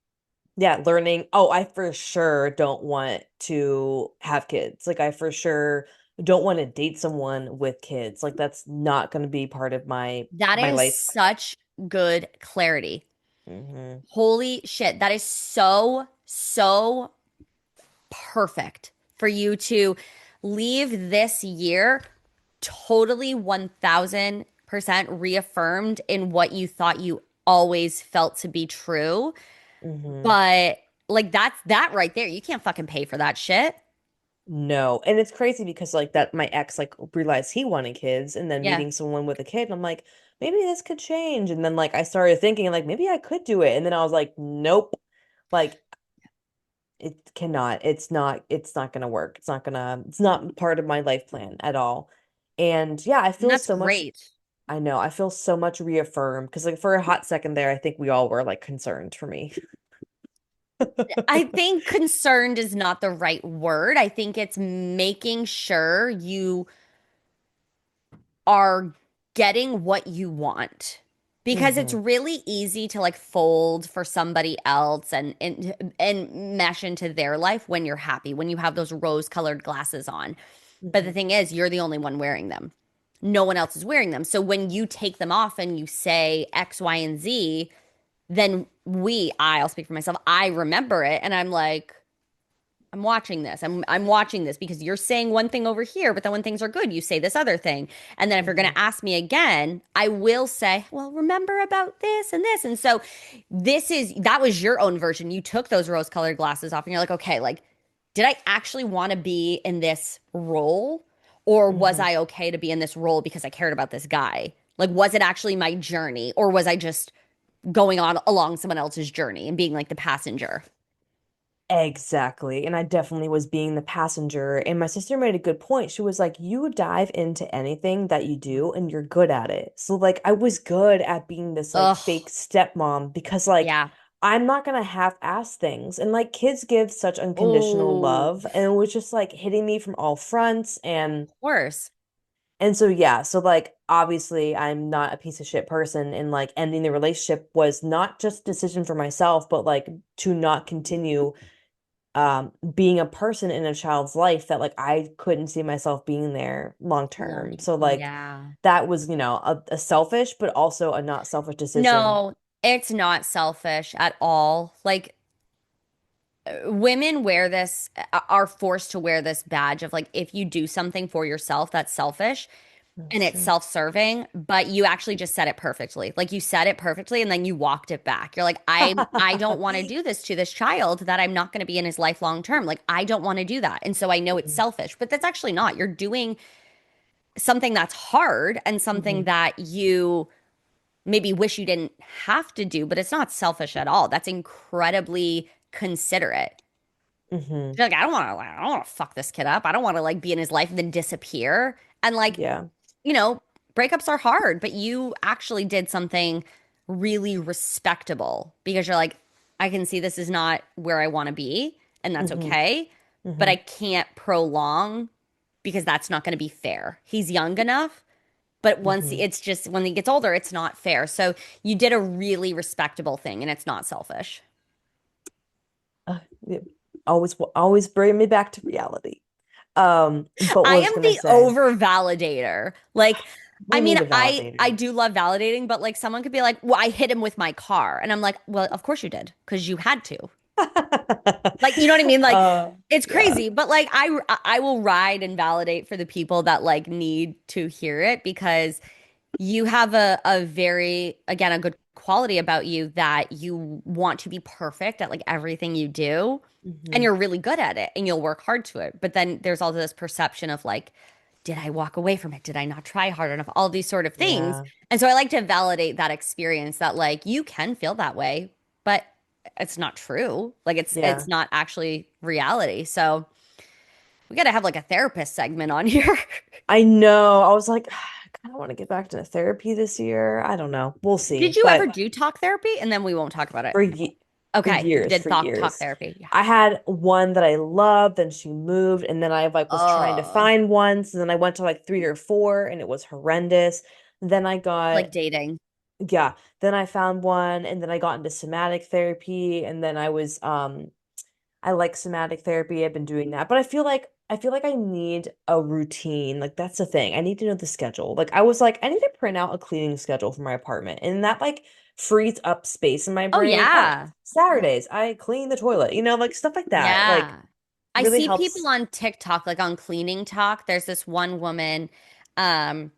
yeah, learning, oh, I for sure don't want to have kids. Like I for sure don't want to date someone with kids. Like that's not going to be part of That my is life such good clarity. plan. Hmm. Holy shit. That is so, so perfect for you to leave this year totally 1000% reaffirmed in what you thought you always felt to be true. Hmm. But like that's that right there. You can't fucking pay for that shit. No. And it's crazy because like that my ex like realized he wanted kids and then Yeah. meeting someone with a kid and I'm like, maybe this could change. And then like I started thinking like maybe I could do it. And then I was like, nope. Like it cannot. It's not gonna work. It's not part of my life plan at all. And yeah, I And feel that's so much great. I know, I feel so much reaffirmed because like for a hot second there, I think we all were like concerned for me. I think concerned is not the right word. I think it's making sure you are getting what you want. Because it's Hmm. really easy to like fold for somebody else and mesh into their life when you're happy, when you have those rose-colored glasses on. But the Hmm. thing is, you're the only one wearing them. No one else is wearing them. So when you take them off and you say X, Y, and Z, then I'll speak for myself, I remember it and I'm like, I'm watching this. I'm watching this because you're saying one thing over here, but then when things are good, you say this other thing. And then if you're going Hmm. to ask me again, I will say, "Well, remember about this and this." And so that was your own version. You took those rose-colored glasses off and you're like, "Okay, like did I actually want to be in this role or was Hmm. I okay to be in this role because I cared about this guy? Like was it actually my journey or was I just going on along someone else's journey and being like the passenger?" Exactly. And I definitely was being the passenger. And my sister made a good point. She was like, you dive into anything that you do and you're good at it. So like I was good at being this like Ugh, fake stepmom because like yeah. I'm not gonna half-ass things. And like kids give such unconditional Oh, love. And it was just like hitting me from all fronts. course. And so yeah, so like obviously I'm not a piece of shit person and like ending the relationship was not just a decision for myself, but like to not continue being a person in a child's life that like I couldn't see myself being there long term. So like Yeah. that was, a selfish but also a not selfish decision. No, it's not selfish at all. Like women wear this, are forced to wear this badge of like, if you do something for yourself, that's selfish. That's and it's true. self-serving, but you actually just said it perfectly. Like you said it perfectly and then you walked it back. You're like, I don't want to do this to this child that I'm not going to be in his life long term. Like I don't want to do that. And so I know it's selfish, but that's actually not. You're doing something that's hard and something Hmm. that you maybe wish you didn't have to do, but it's not selfish at all. That's incredibly considerate. Hmm. You're like, I don't want to fuck this kid up. I don't want to like be in his life and then disappear. And like, Yeah. you know, breakups are hard, but you actually did something really respectable because you're like, I can see this is not where I want to be, and that's Hmm. okay, but Hmm. I can't prolong because that's not going to be fair. He's young enough, but once Hmm. it's just when he gets older, it's not fair. So you did a really respectable thing, and it's not selfish. Yeah. Always bring me back to reality. But what I was am gonna the say? over validator. Like, What do I you mean mean, the I validator? do love validating, but like someone could be like, "Well, I hit him with my car," and I'm like, "Well, of course you did, because you had to." Like, you know what I mean? Like, it's Yeah. crazy, but like, I will ride and validate for the people that like need to hear it because you have a very, again, a good quality about you that you want to be perfect at like everything you do, and Hmm. you're really good at it and you'll work hard to it. But then there's also this perception of like, did I walk away from it? Did I not try hard enough? All these sort of things. Yeah. And so I like to validate that experience that like you can feel that way, but it's not true. Like it's Yeah. not actually reality. So we got to have like a therapist segment on here. I know. I was like, I kind of want to get back to therapy this year. I don't know. We'll Did see. you ever But do talk therapy? And then we won't talk about it. for ye for Okay, you years, did for talk years. therapy. Yeah. I had one that I loved, then she moved, and then I like was trying to Oh, find one. So then I went to like three or four, and it was horrendous. Then I got like dating. yeah, then I found one, and then I got into somatic therapy, and then I like somatic therapy. I've been doing that. But I feel like I need a routine. Like that's the thing. I need to know the schedule. Like I was like, I need to print out a cleaning schedule for my apartment. And that like frees up space in my Oh brain. Oh, yeah. Saturdays, I clean the toilet, like stuff like that. Like Yeah. I really see people helps. on TikTok, like on Cleaning Talk. There's this one woman, um,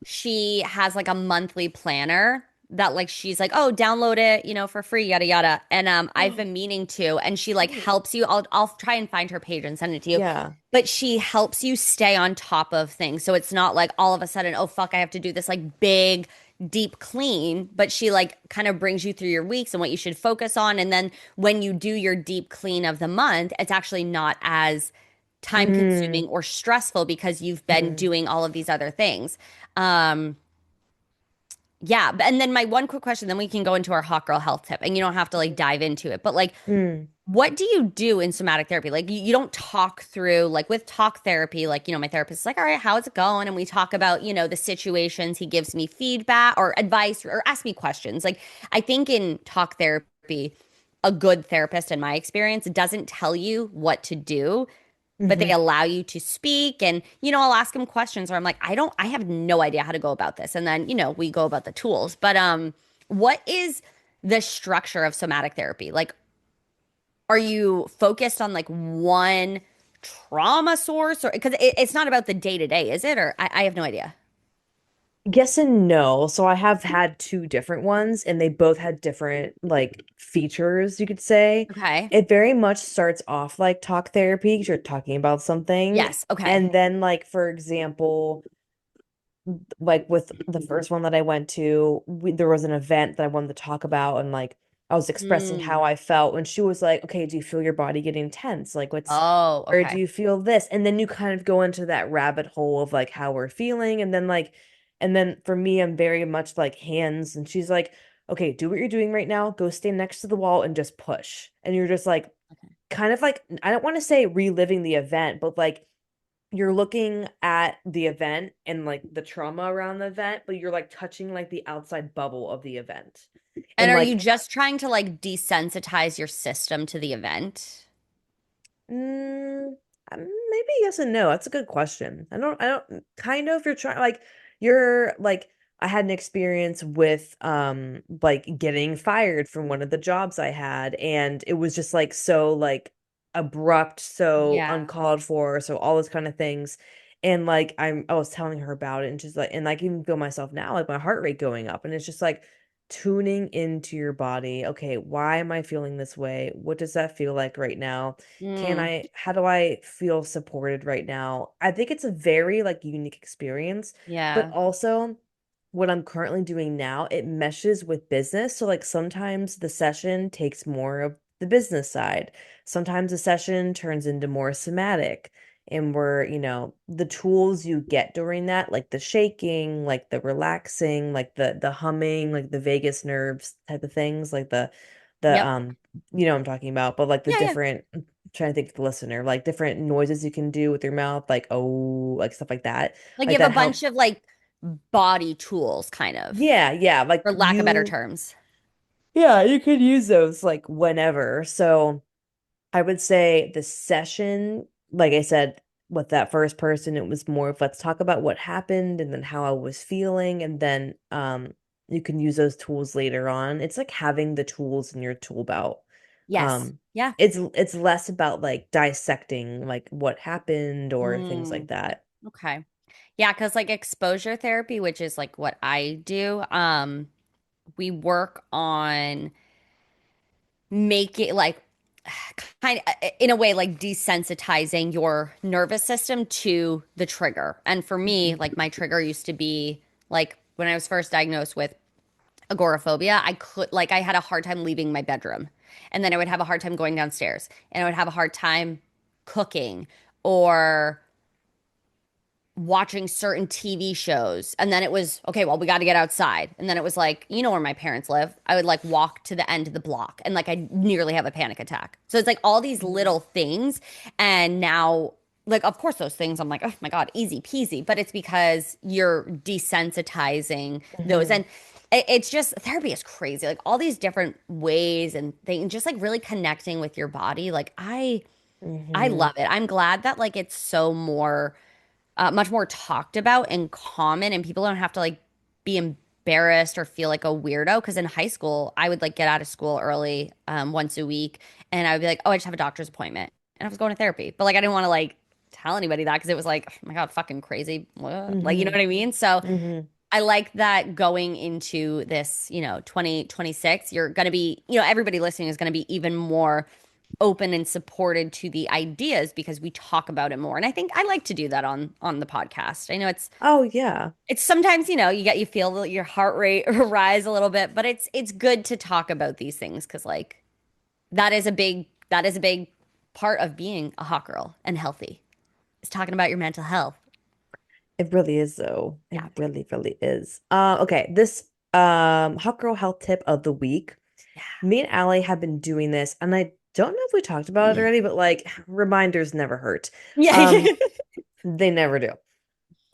she has like a monthly planner that like she's like, oh, download it, for free, yada yada. And I've been meaning to, and she like Sweet. helps you. I'll try and find her page and send it to you. Yeah. But she helps you stay on top of things. So it's not like all of a sudden, oh fuck, I have to do this like big deep clean, but she like kind of brings you through your weeks and what you should focus on. And then when you do your deep clean of the month, it's actually not as time Mm, consuming or stressful because you've been mm, doing all of these other things. Um, yeah, and then my one quick question, then we can go into our hot girl health tip, and you don't have to like dive into it, but like, mm, what do you do in somatic therapy? Like, you don't talk through, like, with talk therapy, like, my therapist is like, all right, how's it going? And we talk about, the situations. He gives me feedback or advice or ask me questions. Like, I think in talk therapy, a good therapist, in my experience, doesn't tell you what to do, but they hmm. allow you to speak. And, I'll ask him questions where I'm like, I have no idea how to go about this. And then, we go about the tools. But what is the structure of somatic therapy? Like, are you focused on like one trauma source, or because it's not about the day to day, is it? Or I have no idea. Yes and no. So I have had two different ones, and they both had different like features, you could say. Okay. It very much starts off like talk therapy 'cause you're talking about something. Yes. Okay. And then, like, for example, like with the first one that I went to, there was an event that I wanted to talk about, and like I was expressing how Mm. I felt, and she was like, "Okay, do you feel your body getting tense? Like, Oh, or do okay. you feel this?" And then you kind of go into that rabbit hole of like how we're feeling, and then for me, I'm very much like hands, and she's like, "Okay, do what you're doing right now. Go stand next to the wall and just push." And you're just like, Okay. kind of like, I don't want to say reliving the event, but like you're looking at the event and like the trauma around the event, but you're like touching like the outside bubble of the event. And And are you like, just trying to like desensitize your system to the event? mm, maybe yes and no. That's a good question. I don't, kind of, you're trying, like, you're like, I had an experience with, like getting fired from one of the jobs I had, and it was just like so, like, abrupt, so Yeah. uncalled for, so all those kind of things. And like I was telling her about it, and just like, and I can even feel myself now, like my heart rate going up. And it's just like tuning into your body. Okay, why am I feeling this way? What does that feel like right now? Mm, How do I feel supported right now? I think it's a very like unique experience, but yeah. also what I'm currently doing now, it meshes with business. So like sometimes the session takes more of the business side. Sometimes the session turns into more somatic, and we're, the tools you get during that, like the shaking, like the relaxing, like the humming, like the vagus nerves type of things, like the Yep. you know what I'm talking about, but like the Yeah, yeah. different, I'm trying to think of the listener, like different noises you can do with your mouth, like oh, like stuff like that. Like Like you have that a bunch help. of like body tools, kind of, Yeah, yeah, like for lack of better terms. yeah, you could use those like whenever. So I would say the session, like I said, with that first person, it was more of let's talk about what happened and then how I was feeling, and then you can use those tools later on. It's like having the tools in your tool belt. Yes. Um, Yeah. it's less about like dissecting like what happened or things like Mm, that. okay. Yeah, because like exposure therapy, which is like what I do, we work on make it like kind of in a way like desensitizing your nervous system to the trigger. And for me, Mhm. like my trigger used to be like when I was first diagnosed with agoraphobia, I had a hard time leaving my bedroom. And then I would have a hard time going downstairs. And I would have a hard time cooking or watching certain TV shows. And then it was, okay, well, we got to get outside. And then it was like, you know where my parents live. I would like walk to the end of the block and like I nearly have a panic attack. So it's like all these Mhm. little things. And now, like, of course, those things I'm like, oh my God, easy peasy. But it's because you're desensitizing those. Mhm. And it's just therapy is crazy. Like all these different ways and things, just like really connecting with your body. Like I Mhm. love it. I'm glad that like it's so more much more talked about and common, and people don't have to like be embarrassed or feel like a weirdo. Because in high school, I would like get out of school early once a week, and I would be like, "Oh, I just have a doctor's appointment," and I was going to therapy. But like, I didn't want to like tell anybody that because it was like, "Oh my God, fucking crazy," what? Like, you know Mhm. what I mean? So Mhm. I like that going into this, 2026, you're going to be, everybody listening is going to be even more open and supported to the ideas because we talk about it more. And I think I like to do that on the podcast. I know Oh yeah. it's sometimes, you feel your heart rate rise a little bit, but it's good to talk about these things because like that is a big part of being a hot girl and healthy. Is talking about your mental health. It really is though. It Yeah. really, really is. Okay, this Hot Girl Health Tip of the week. Me and Allie have been doing this, and I don't know if we talked about it Yeah. already, but like reminders never hurt. Yeah. Um, they never do.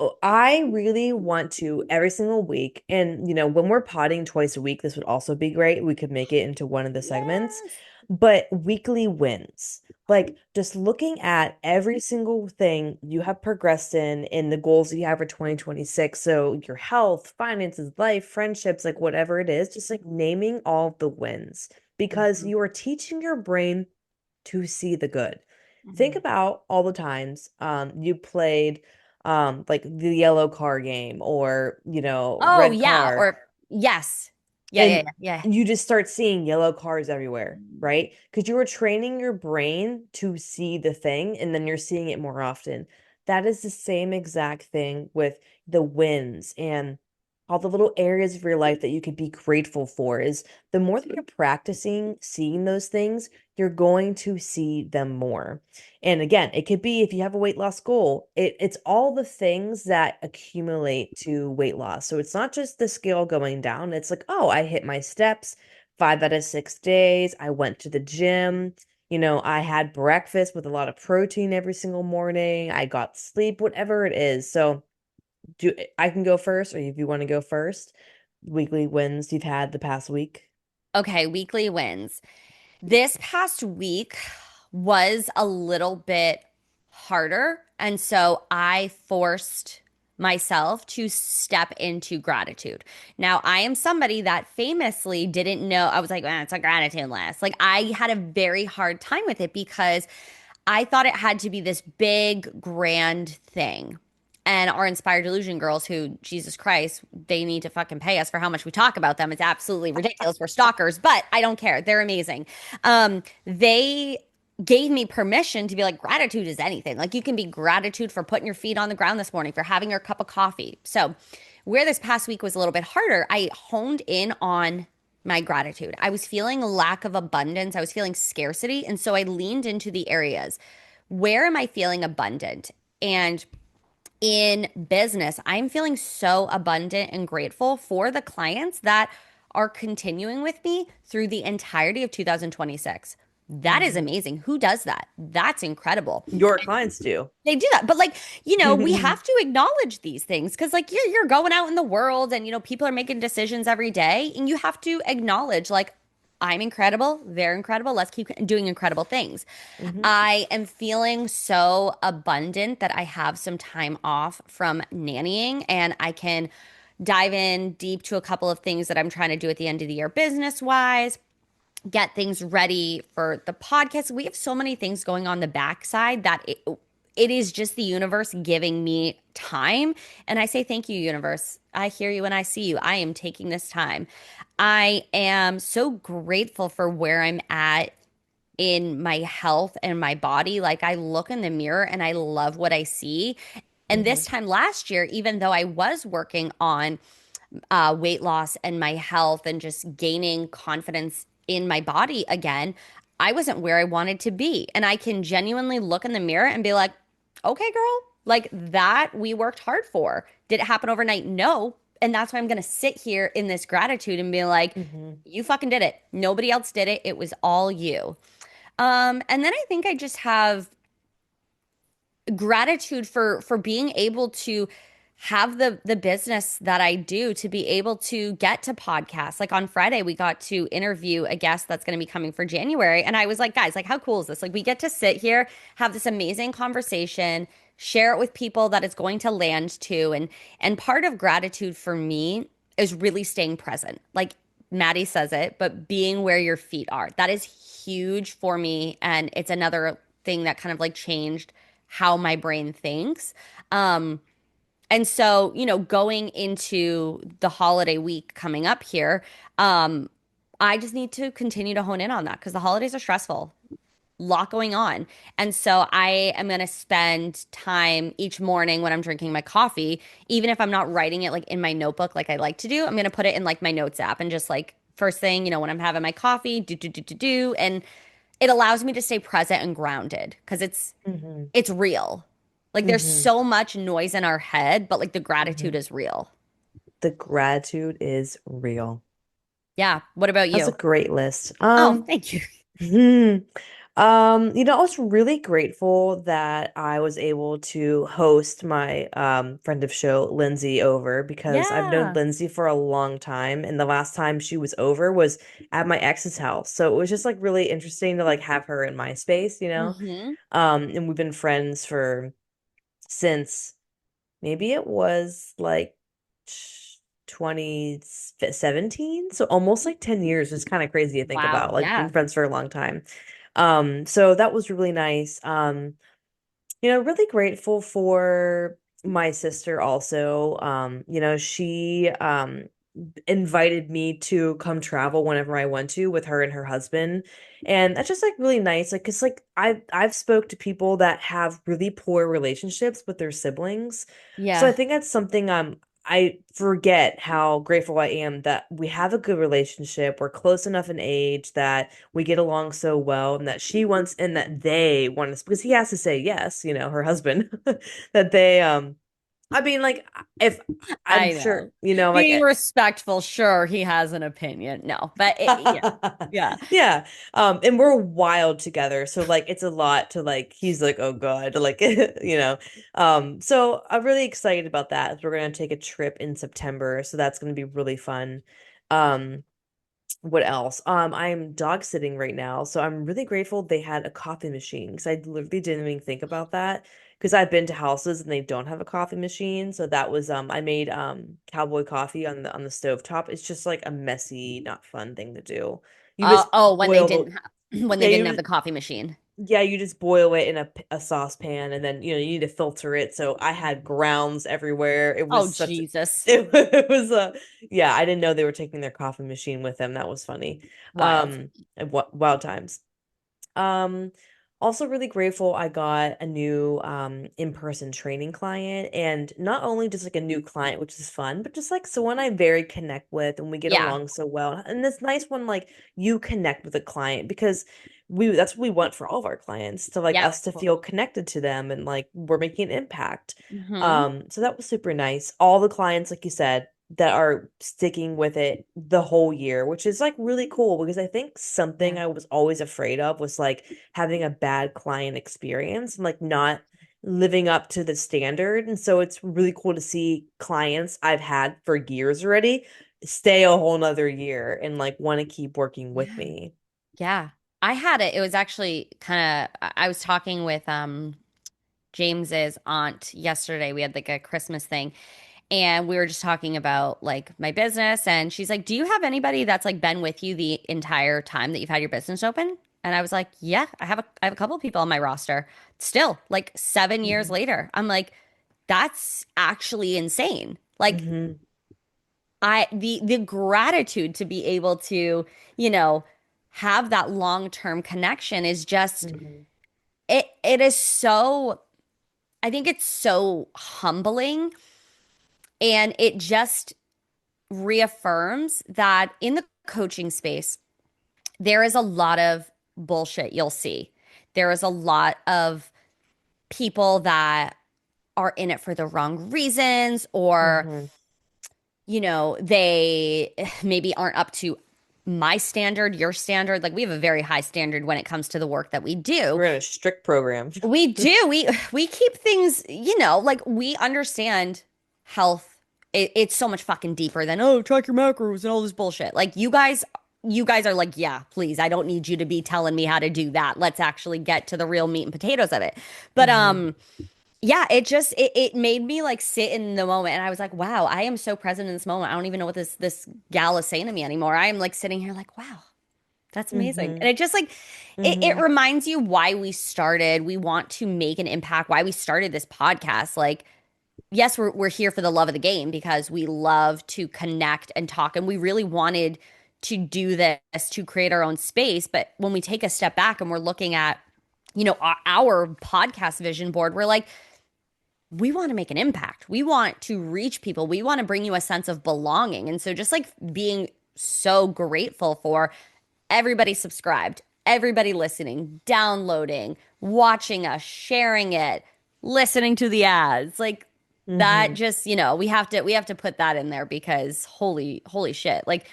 Oh, I really want to every single week, and when we're potting twice a week, this would also be great. We could make it into one of the segments, Yes. but weekly wins. Like just looking at every single thing you have progressed in the goals you have for 2026. So your health, finances, life, friendships, like whatever it is, just like naming all the wins because Mhm. you are teaching your brain to see the good. Think Mhm. about all the times you played like the yellow car game or Oh red yeah, car, or yes. Yeah, yeah, and yeah, you just start seeing yellow cars everywhere, yeah. right? Because you were training your brain to see the thing and then you're seeing it more often. That is the same exact thing with the wins and all the little areas of your life that you could be grateful for. Is the more that you're practicing seeing those things, you're going to see them more. And again, it could be if you have a weight loss goal, it's all the things that accumulate to weight loss. So it's not just the scale going down. It's like, oh, I hit my steps 5 out of 6 days. I went to the gym. I had breakfast with a lot of protein every single morning. I got sleep, whatever it is. So I can go first, or if you want to go first, weekly wins you've had the past week. Okay, weekly wins. This past week was a little bit harder. And so I forced myself to step into gratitude. Now, I am somebody that famously didn't know. I was like, it's a gratitude list. Like, I had a very hard time with it because I thought it had to be this big, grand thing. and our Inspired Delusion girls, who, Jesus Christ, they need to fucking pay us for how much we talk about them. It's absolutely ridiculous. We're stalkers, but I don't care. They're amazing. They gave me permission to be like, gratitude is anything. Like, you can be gratitude for putting your feet on the ground this morning, for having your cup of coffee. So, where this past week was a little bit harder, I honed in on my gratitude. I was feeling lack of abundance, I was feeling scarcity. And so I leaned into the areas. Where am I feeling abundant? And in business, I'm feeling so abundant and grateful for the clients that are continuing with me through the entirety of 2026. That is Mhm. amazing. Who does that? That's incredible. Your clients do. They do that. But like, we have to acknowledge these things because like you're going out in the world and people are making decisions every day and you have to acknowledge like I'm incredible, they're incredible. Let's keep doing incredible things. Hmm. I am feeling so abundant that I have some time off from nannying and I can dive in deep to a couple of things that I'm trying to do at the end of the year business wise, get things ready for the podcast. We have so many things going on the backside that it is just the universe giving me time. And I say, thank you, universe. I hear you and I see you. I am taking this time. I am so grateful for where I'm at in my health and my body. Like I look in the mirror and I love what I see. And Hmm. this time last year, even though I was working on weight loss and my health and just gaining confidence in my body again, I wasn't where I wanted to be. And I can genuinely look in the mirror and be like, okay, girl, like that we worked hard for. Did it happen overnight? No. And that's why I'm going to sit here in this gratitude and be like, Hmm. you fucking did it. Nobody else did it. It was all you. And then I think I just have gratitude for being able to have the business that I do, to be able to get to podcasts. Like on Friday, we got to interview a guest that's going to be coming for January. And I was like, guys, like how cool is this? Like we get to sit here, have this amazing conversation, share it with people that it's going to land to. And part of gratitude for me is really staying present. Like Maddy says it, but being where your feet are. That is huge for me. And it's another thing that kind of like changed how my brain thinks. Um, and so, going into the holiday week coming up here, um, I just need to continue to hone in on that because the holidays are stressful, lot going on. And so I am going to spend time each morning when I'm drinking my coffee, even if I'm not writing it like in my notebook like I like to do, I'm going to put it in like my notes app and just like first thing, when I'm having my coffee, do. And it allows me to stay present and grounded because Hmm. it's real. Like there's Hmm. so much noise in our head, but like the gratitude Hmm. is real. The gratitude is real. Yeah. What about That's a you? great list. Oh, thank you. Hmm. I was really grateful that I was able to host my friend of show, Lindsay, over because I've known Yeah. Lindsay for a long time, and the last time she was over was at my ex's house. So it was just like really interesting to like have her in my space, you know? Hmm. And we've been friends for since maybe it was like 2017, so almost like 10 years. It's kind of crazy to think Wow. about, like been Yeah. friends for a long time. So that was really nice. Really grateful for my sister also. She invited me to come travel whenever I want to with her and her husband. And that's just like really nice. Like, cause like I've spoke to people that have really poor relationships with their siblings. So I Yeah. think that's something I forget how grateful I am that we have a good relationship. We're close enough in age that we get along so well, and that she wants and that they want us because he has to say yes, her husband, that they I mean, like, if I'm I sure, know. Being like, respectful, sure, he has an opinion. No, but yeah. Yeah. yeah. And we're wild together. So, like, it's a lot to, like, he's like, oh God, like, So I'm really excited about that. We're going to take a trip in September. So that's going to be really fun. Um, what else? I'm dog sitting right now, so I'm really grateful they had a coffee machine because I literally didn't even think about that because I've been to houses and they don't have a coffee machine. So that was I made cowboy coffee on the stovetop. It's just like a messy, not fun thing to do. You just Oh, when they boil the didn't have when they yeah, didn't you have the coffee machine. Yeah, you just boil it in a saucepan, and then you need to filter it. So I had grounds everywhere. It Oh, was such Jesus. it was yeah, I didn't know they were taking their coffee machine with them. That was funny. Wild. Wild times. Um, Also really grateful I got a new in-person training client, and not only just like a new client, which is fun, but just like someone I very connect with and we get Yeah. along so well. And it's nice when like you connect with a client, because we that's what we want for all of our clients, to like Yep. us to feel connected to them and like we're making an impact. Mm-hmm. So that was super nice. All the clients, like you said, that are sticking with it the whole year, which is like really cool, because I think something Yeah. I was always afraid of was like having a bad client experience and like not living up to the standard. And so it's really cool to see clients I've had for years already stay a whole nother year and like want to keep working with Yeah. me. Yeah. I had it. It was actually kind of, I was talking with James's aunt yesterday. We had like a Christmas thing and we were just talking about like my business and she's like, "Do you have anybody that's like been with you the entire time that you've had your business open?" And I was like, "Yeah, I have a couple of people on my roster still, like 7 years Mhm. later." I'm like, "That's actually insane." Like Mhm. the gratitude to be able to, you know, have that long-term connection is just Mhm. it is so I think it's so humbling and it just reaffirms that in the coaching space, there is a lot of bullshit you'll see. There is a lot of people that are in it for the wrong reasons, or, Mhm. they maybe aren't up to my standard, your standard. Like we have a very high standard when it comes to the work that we do. We're in a strict program. We do. We keep things, like we understand health. It's so much fucking deeper than track your macros and all this bullshit. Like you guys are like, yeah, please, I don't need you to be telling me how to do that. Let's actually get to the real meat and potatoes of it. But Mhm. yeah, it made me like sit in the moment and I was like, wow, I am so present in this moment. I don't even know what this gal is saying to me anymore. I am like sitting here like, wow, that's amazing. And Mhm. it just like it Mhm. reminds you why we started. We want to make an impact, why we started this podcast. Like, yes, we're here for the love of the game because we love to connect and talk. And we really wanted to do this to create our own space. But when we take a step back and we're looking at, our podcast vision board, we're like, we want to make an impact. We want to reach people. We want to bring you a sense of belonging. And so just like being so grateful for everybody subscribed, everybody listening, downloading, watching us, sharing it, listening to the ads. Like that Mhm. just, we have to put that in there because holy shit. Like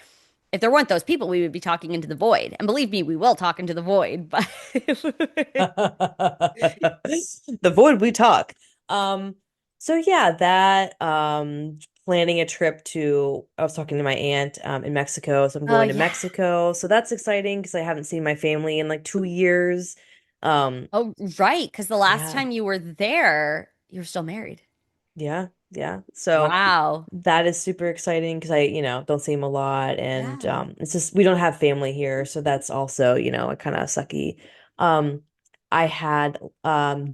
if there weren't those people, we would be talking into the void. And believe me, we will talk into the void, but The void we talk. Um, so yeah, that planning a trip to I was talking to my aunt in Mexico, so I'm oh going to yeah. Mexico. So that's exciting because I haven't seen my family in like 2 years. Um, Oh, right. Because the last yeah. time you were there, you were still married. Yeah, yeah. So Wow. that is super exciting because I don't see him a lot, and Yeah. it's just we don't have family here, so that's also a kind of sucky. Um I had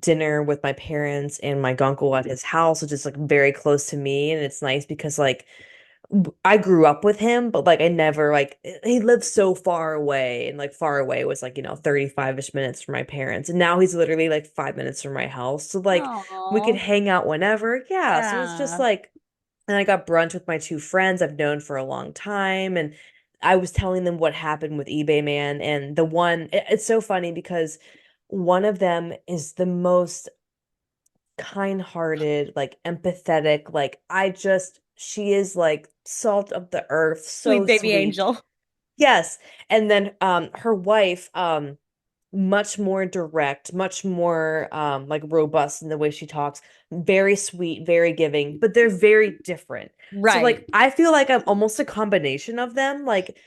dinner with my parents and my uncle at his house, which is like very close to me, and it's nice because like I grew up with him, but like I never like he lived so far away, and like far away was like 35-ish minutes from my parents, and now he's literally like 5 minutes from my house. So like we could Oh, hang out whenever. Yeah, so it's just yeah. like, and I got brunch with my two friends I've known for a long time, and I was telling them what happened with eBay Man, and it's so funny because one of them is the most kind-hearted, like empathetic, like she is like salt of the earth, Sweet so baby sweet. angel. Yes. And then her wife much more direct, much more like robust in the way she talks, very sweet, very giving, but they're very different. So Right. like I feel like I'm almost a combination of them. Like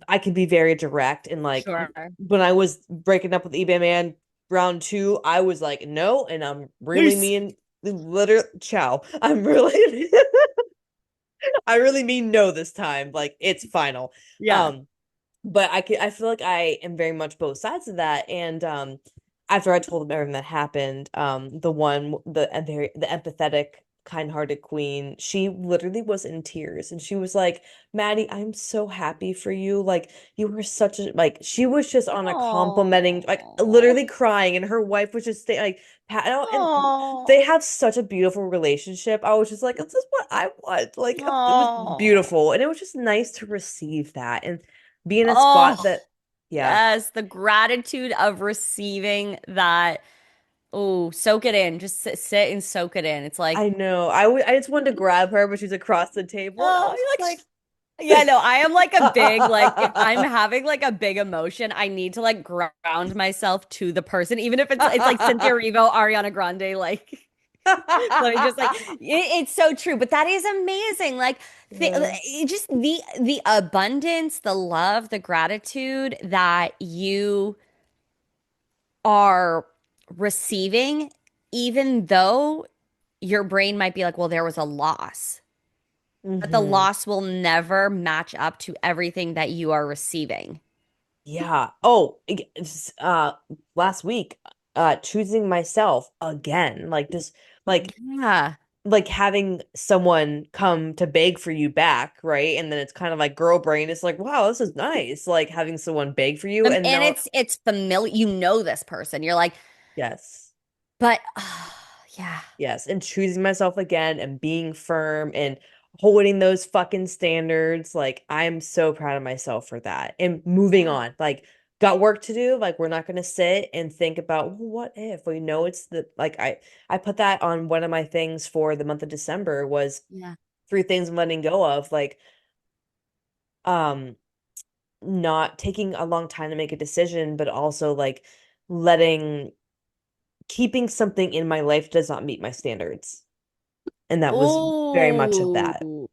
I can be very direct, and like Sure. when I was breaking up with eBay Man round two, I was like no, and I'm really Peace. mean literally ciao. I'm really I really mean no this time. Like it's final. Yeah. Um but I feel like I am very much both sides of that. And after I told him everything that happened, the empathetic, kind-hearted queen, she literally was in tears, and she was like, Maddie, I'm so happy for you. Like, you were such a, like, she was just on a complimenting, like Oh, literally crying, and her wife was just like and they oh, have such a beautiful relationship. I was just like, this is what I want. Like, it was oh, beautiful, and it was just nice to receive that and be in a spot oh, that, yeah, yes, the gratitude of receiving that. Oh, soak it in. Just sit and soak it in. It's like, I know. I just wanted to grab her, but she's across the table, and I oh, was you're just like, like, yeah, no, I am like a big, like, if I'm having like a big emotion, I need to like ground myself to the person, even if it's like Cynthia Erivo, Ariana Grande, like, let me just like, it's so true. But that is amazing. Like, Yeah. just the abundance, the love, the gratitude that you are receiving, even though your brain might be like, well, there was a loss, but the Hmm. loss will never match up to everything that you are receiving. Yeah. Oh, last week, choosing myself again, like just like Yeah. having someone come to beg for you back, right? And then it's kind of like girl brain. It's like, wow, this is nice. Like having someone beg for you, and And no, it's familiar. You know this person. You're like, yes. but yeah. Yes, and choosing myself again and being firm and holding those fucking standards. Like, I'm so proud of myself for that. And moving Yeah. on. Like, got work to do. Like, we're not going to sit and think about, well, what if we know it's the like I put that on one of my things for the month of December was Yeah. three things I'm letting go of, like um not taking a long time to make a decision, but also like letting keeping something in my life does not meet my standards. And that was very much of that. Oh,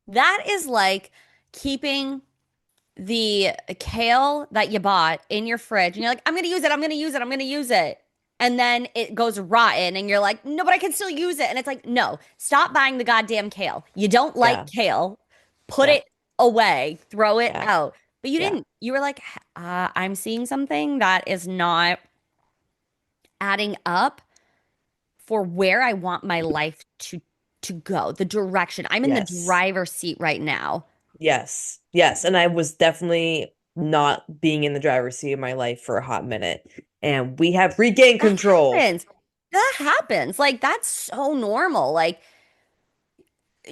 that is like keeping the kale that you bought in your fridge and you're like, I'm gonna use it, I'm gonna use it, I'm gonna use it. And then it goes rotten and you're like, no, but I can still use it. And it's like, no, stop buying the goddamn kale. You don't like Yeah. kale, put Yeah. it away, throw it Yeah. out. But you Yeah. didn't. You were like, I'm seeing something that is not adding up for where I want my life to go, the direction. I'm in the Yes. driver's seat right now. Yes. Yes. And I was definitely not being in the driver's seat of my life for a hot minute. And we have regained That control. happens. That happens. Like that's so normal. Like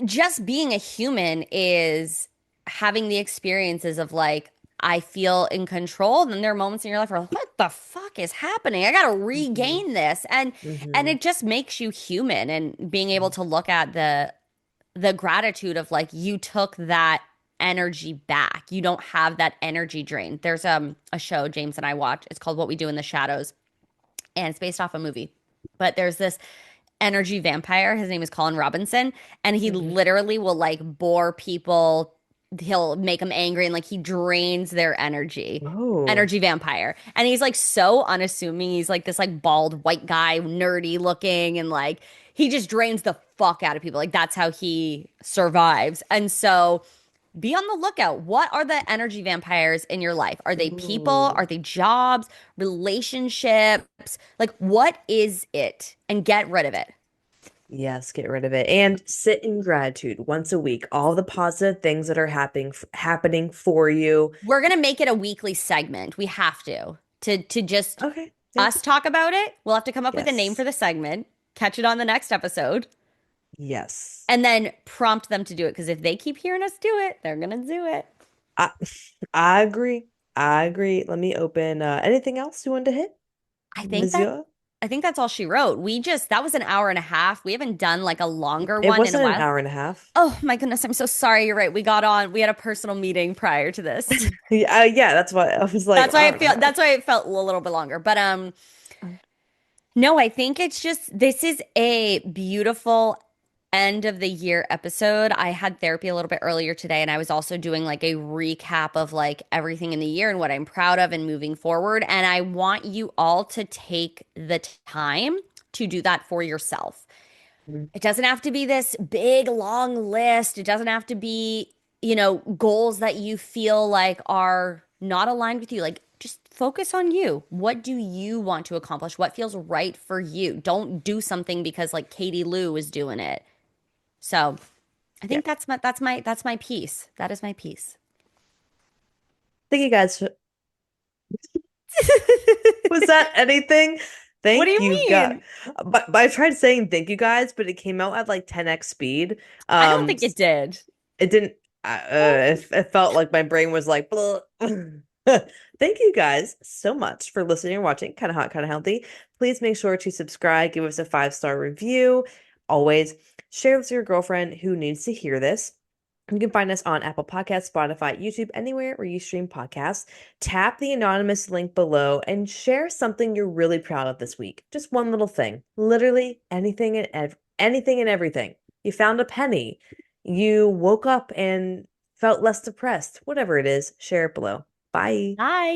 just being a human is having the experiences of like I feel in control. And then there are moments in your life where like, what the fuck is happening? I gotta Hmm. regain this. And Hmm. it just makes you human and being able to look at the gratitude of like you took that energy back. You don't have that energy drain. There's a show James and I watch. It's called What We Do in the Shadows, and it's based off a movie. But there's this energy vampire. His name is Colin Robinson, and he Hmm. literally will like bore people. He'll make them angry and like he drains their energy. Oh. Energy vampire. And he's like so unassuming. He's like this like bald white guy, nerdy looking, and like he just drains the fuck out of people. Like that's how he survives. And so be on the lookout. What are the energy vampires in your life? Are they people? Ooh. Are they jobs, relationships? Like, what is it? And get rid of it. Yes, get rid of it. And sit in gratitude once a week. All the positive things that are happening for you. We're gonna make it a weekly segment. We have to just Okay. Yeah. us talk about it. We'll have to come up with a name for Yes. the segment, catch it on the next episode, Yes. and then prompt them to do it. Because if they keep hearing us do it, they're gonna do it. I I agree. I agree. Let me open anything else you wanted to hit, I think Ms. that Yoa? I think that's all she wrote. We just that was an hour and a half. We haven't done like a longer It one in a wasn't an while. hour and a half. Oh my goodness, I'm so sorry. You're right. We got on. We had a personal meeting prior to this. Yeah, yeah, that's why I was like, hour and a half. That's why it felt a little bit longer. But no, I think it's just this is a beautiful end of the year episode. I had therapy a little bit earlier today and I was also doing like a recap of like everything in the year and what I'm proud of and moving forward. And I want you all to take the time to do that for yourself. Mhm. It doesn't have to be this big long list. It doesn't have to be goals that you feel like are not aligned with you. Like, just focus on you. What do you want to accomplish? What feels right for you? Don't do something because like Katie Lou is doing it. So I Yeah. think that's my piece. That is my piece. Thank you guys. Was that anything? What do Thank you you, God. mean? But I tried saying thank you guys, but it came out at like 10x speed. I don't think it did. It didn't. It felt like my brain was like, "Blah." Thank you guys so much for listening and watching. Kind of hot, kind of healthy. Please make sure to subscribe, give us a 5-star review. Always share with your girlfriend who needs to hear this. You can find us on Apple Podcasts, Spotify, YouTube, anywhere where you stream podcasts. Tap the anonymous link below and share something you're really proud of this week. Just one little thing. Literally anything and everything. You found a penny. You woke up and felt less depressed. Whatever it is, share it below. Bye. Bye.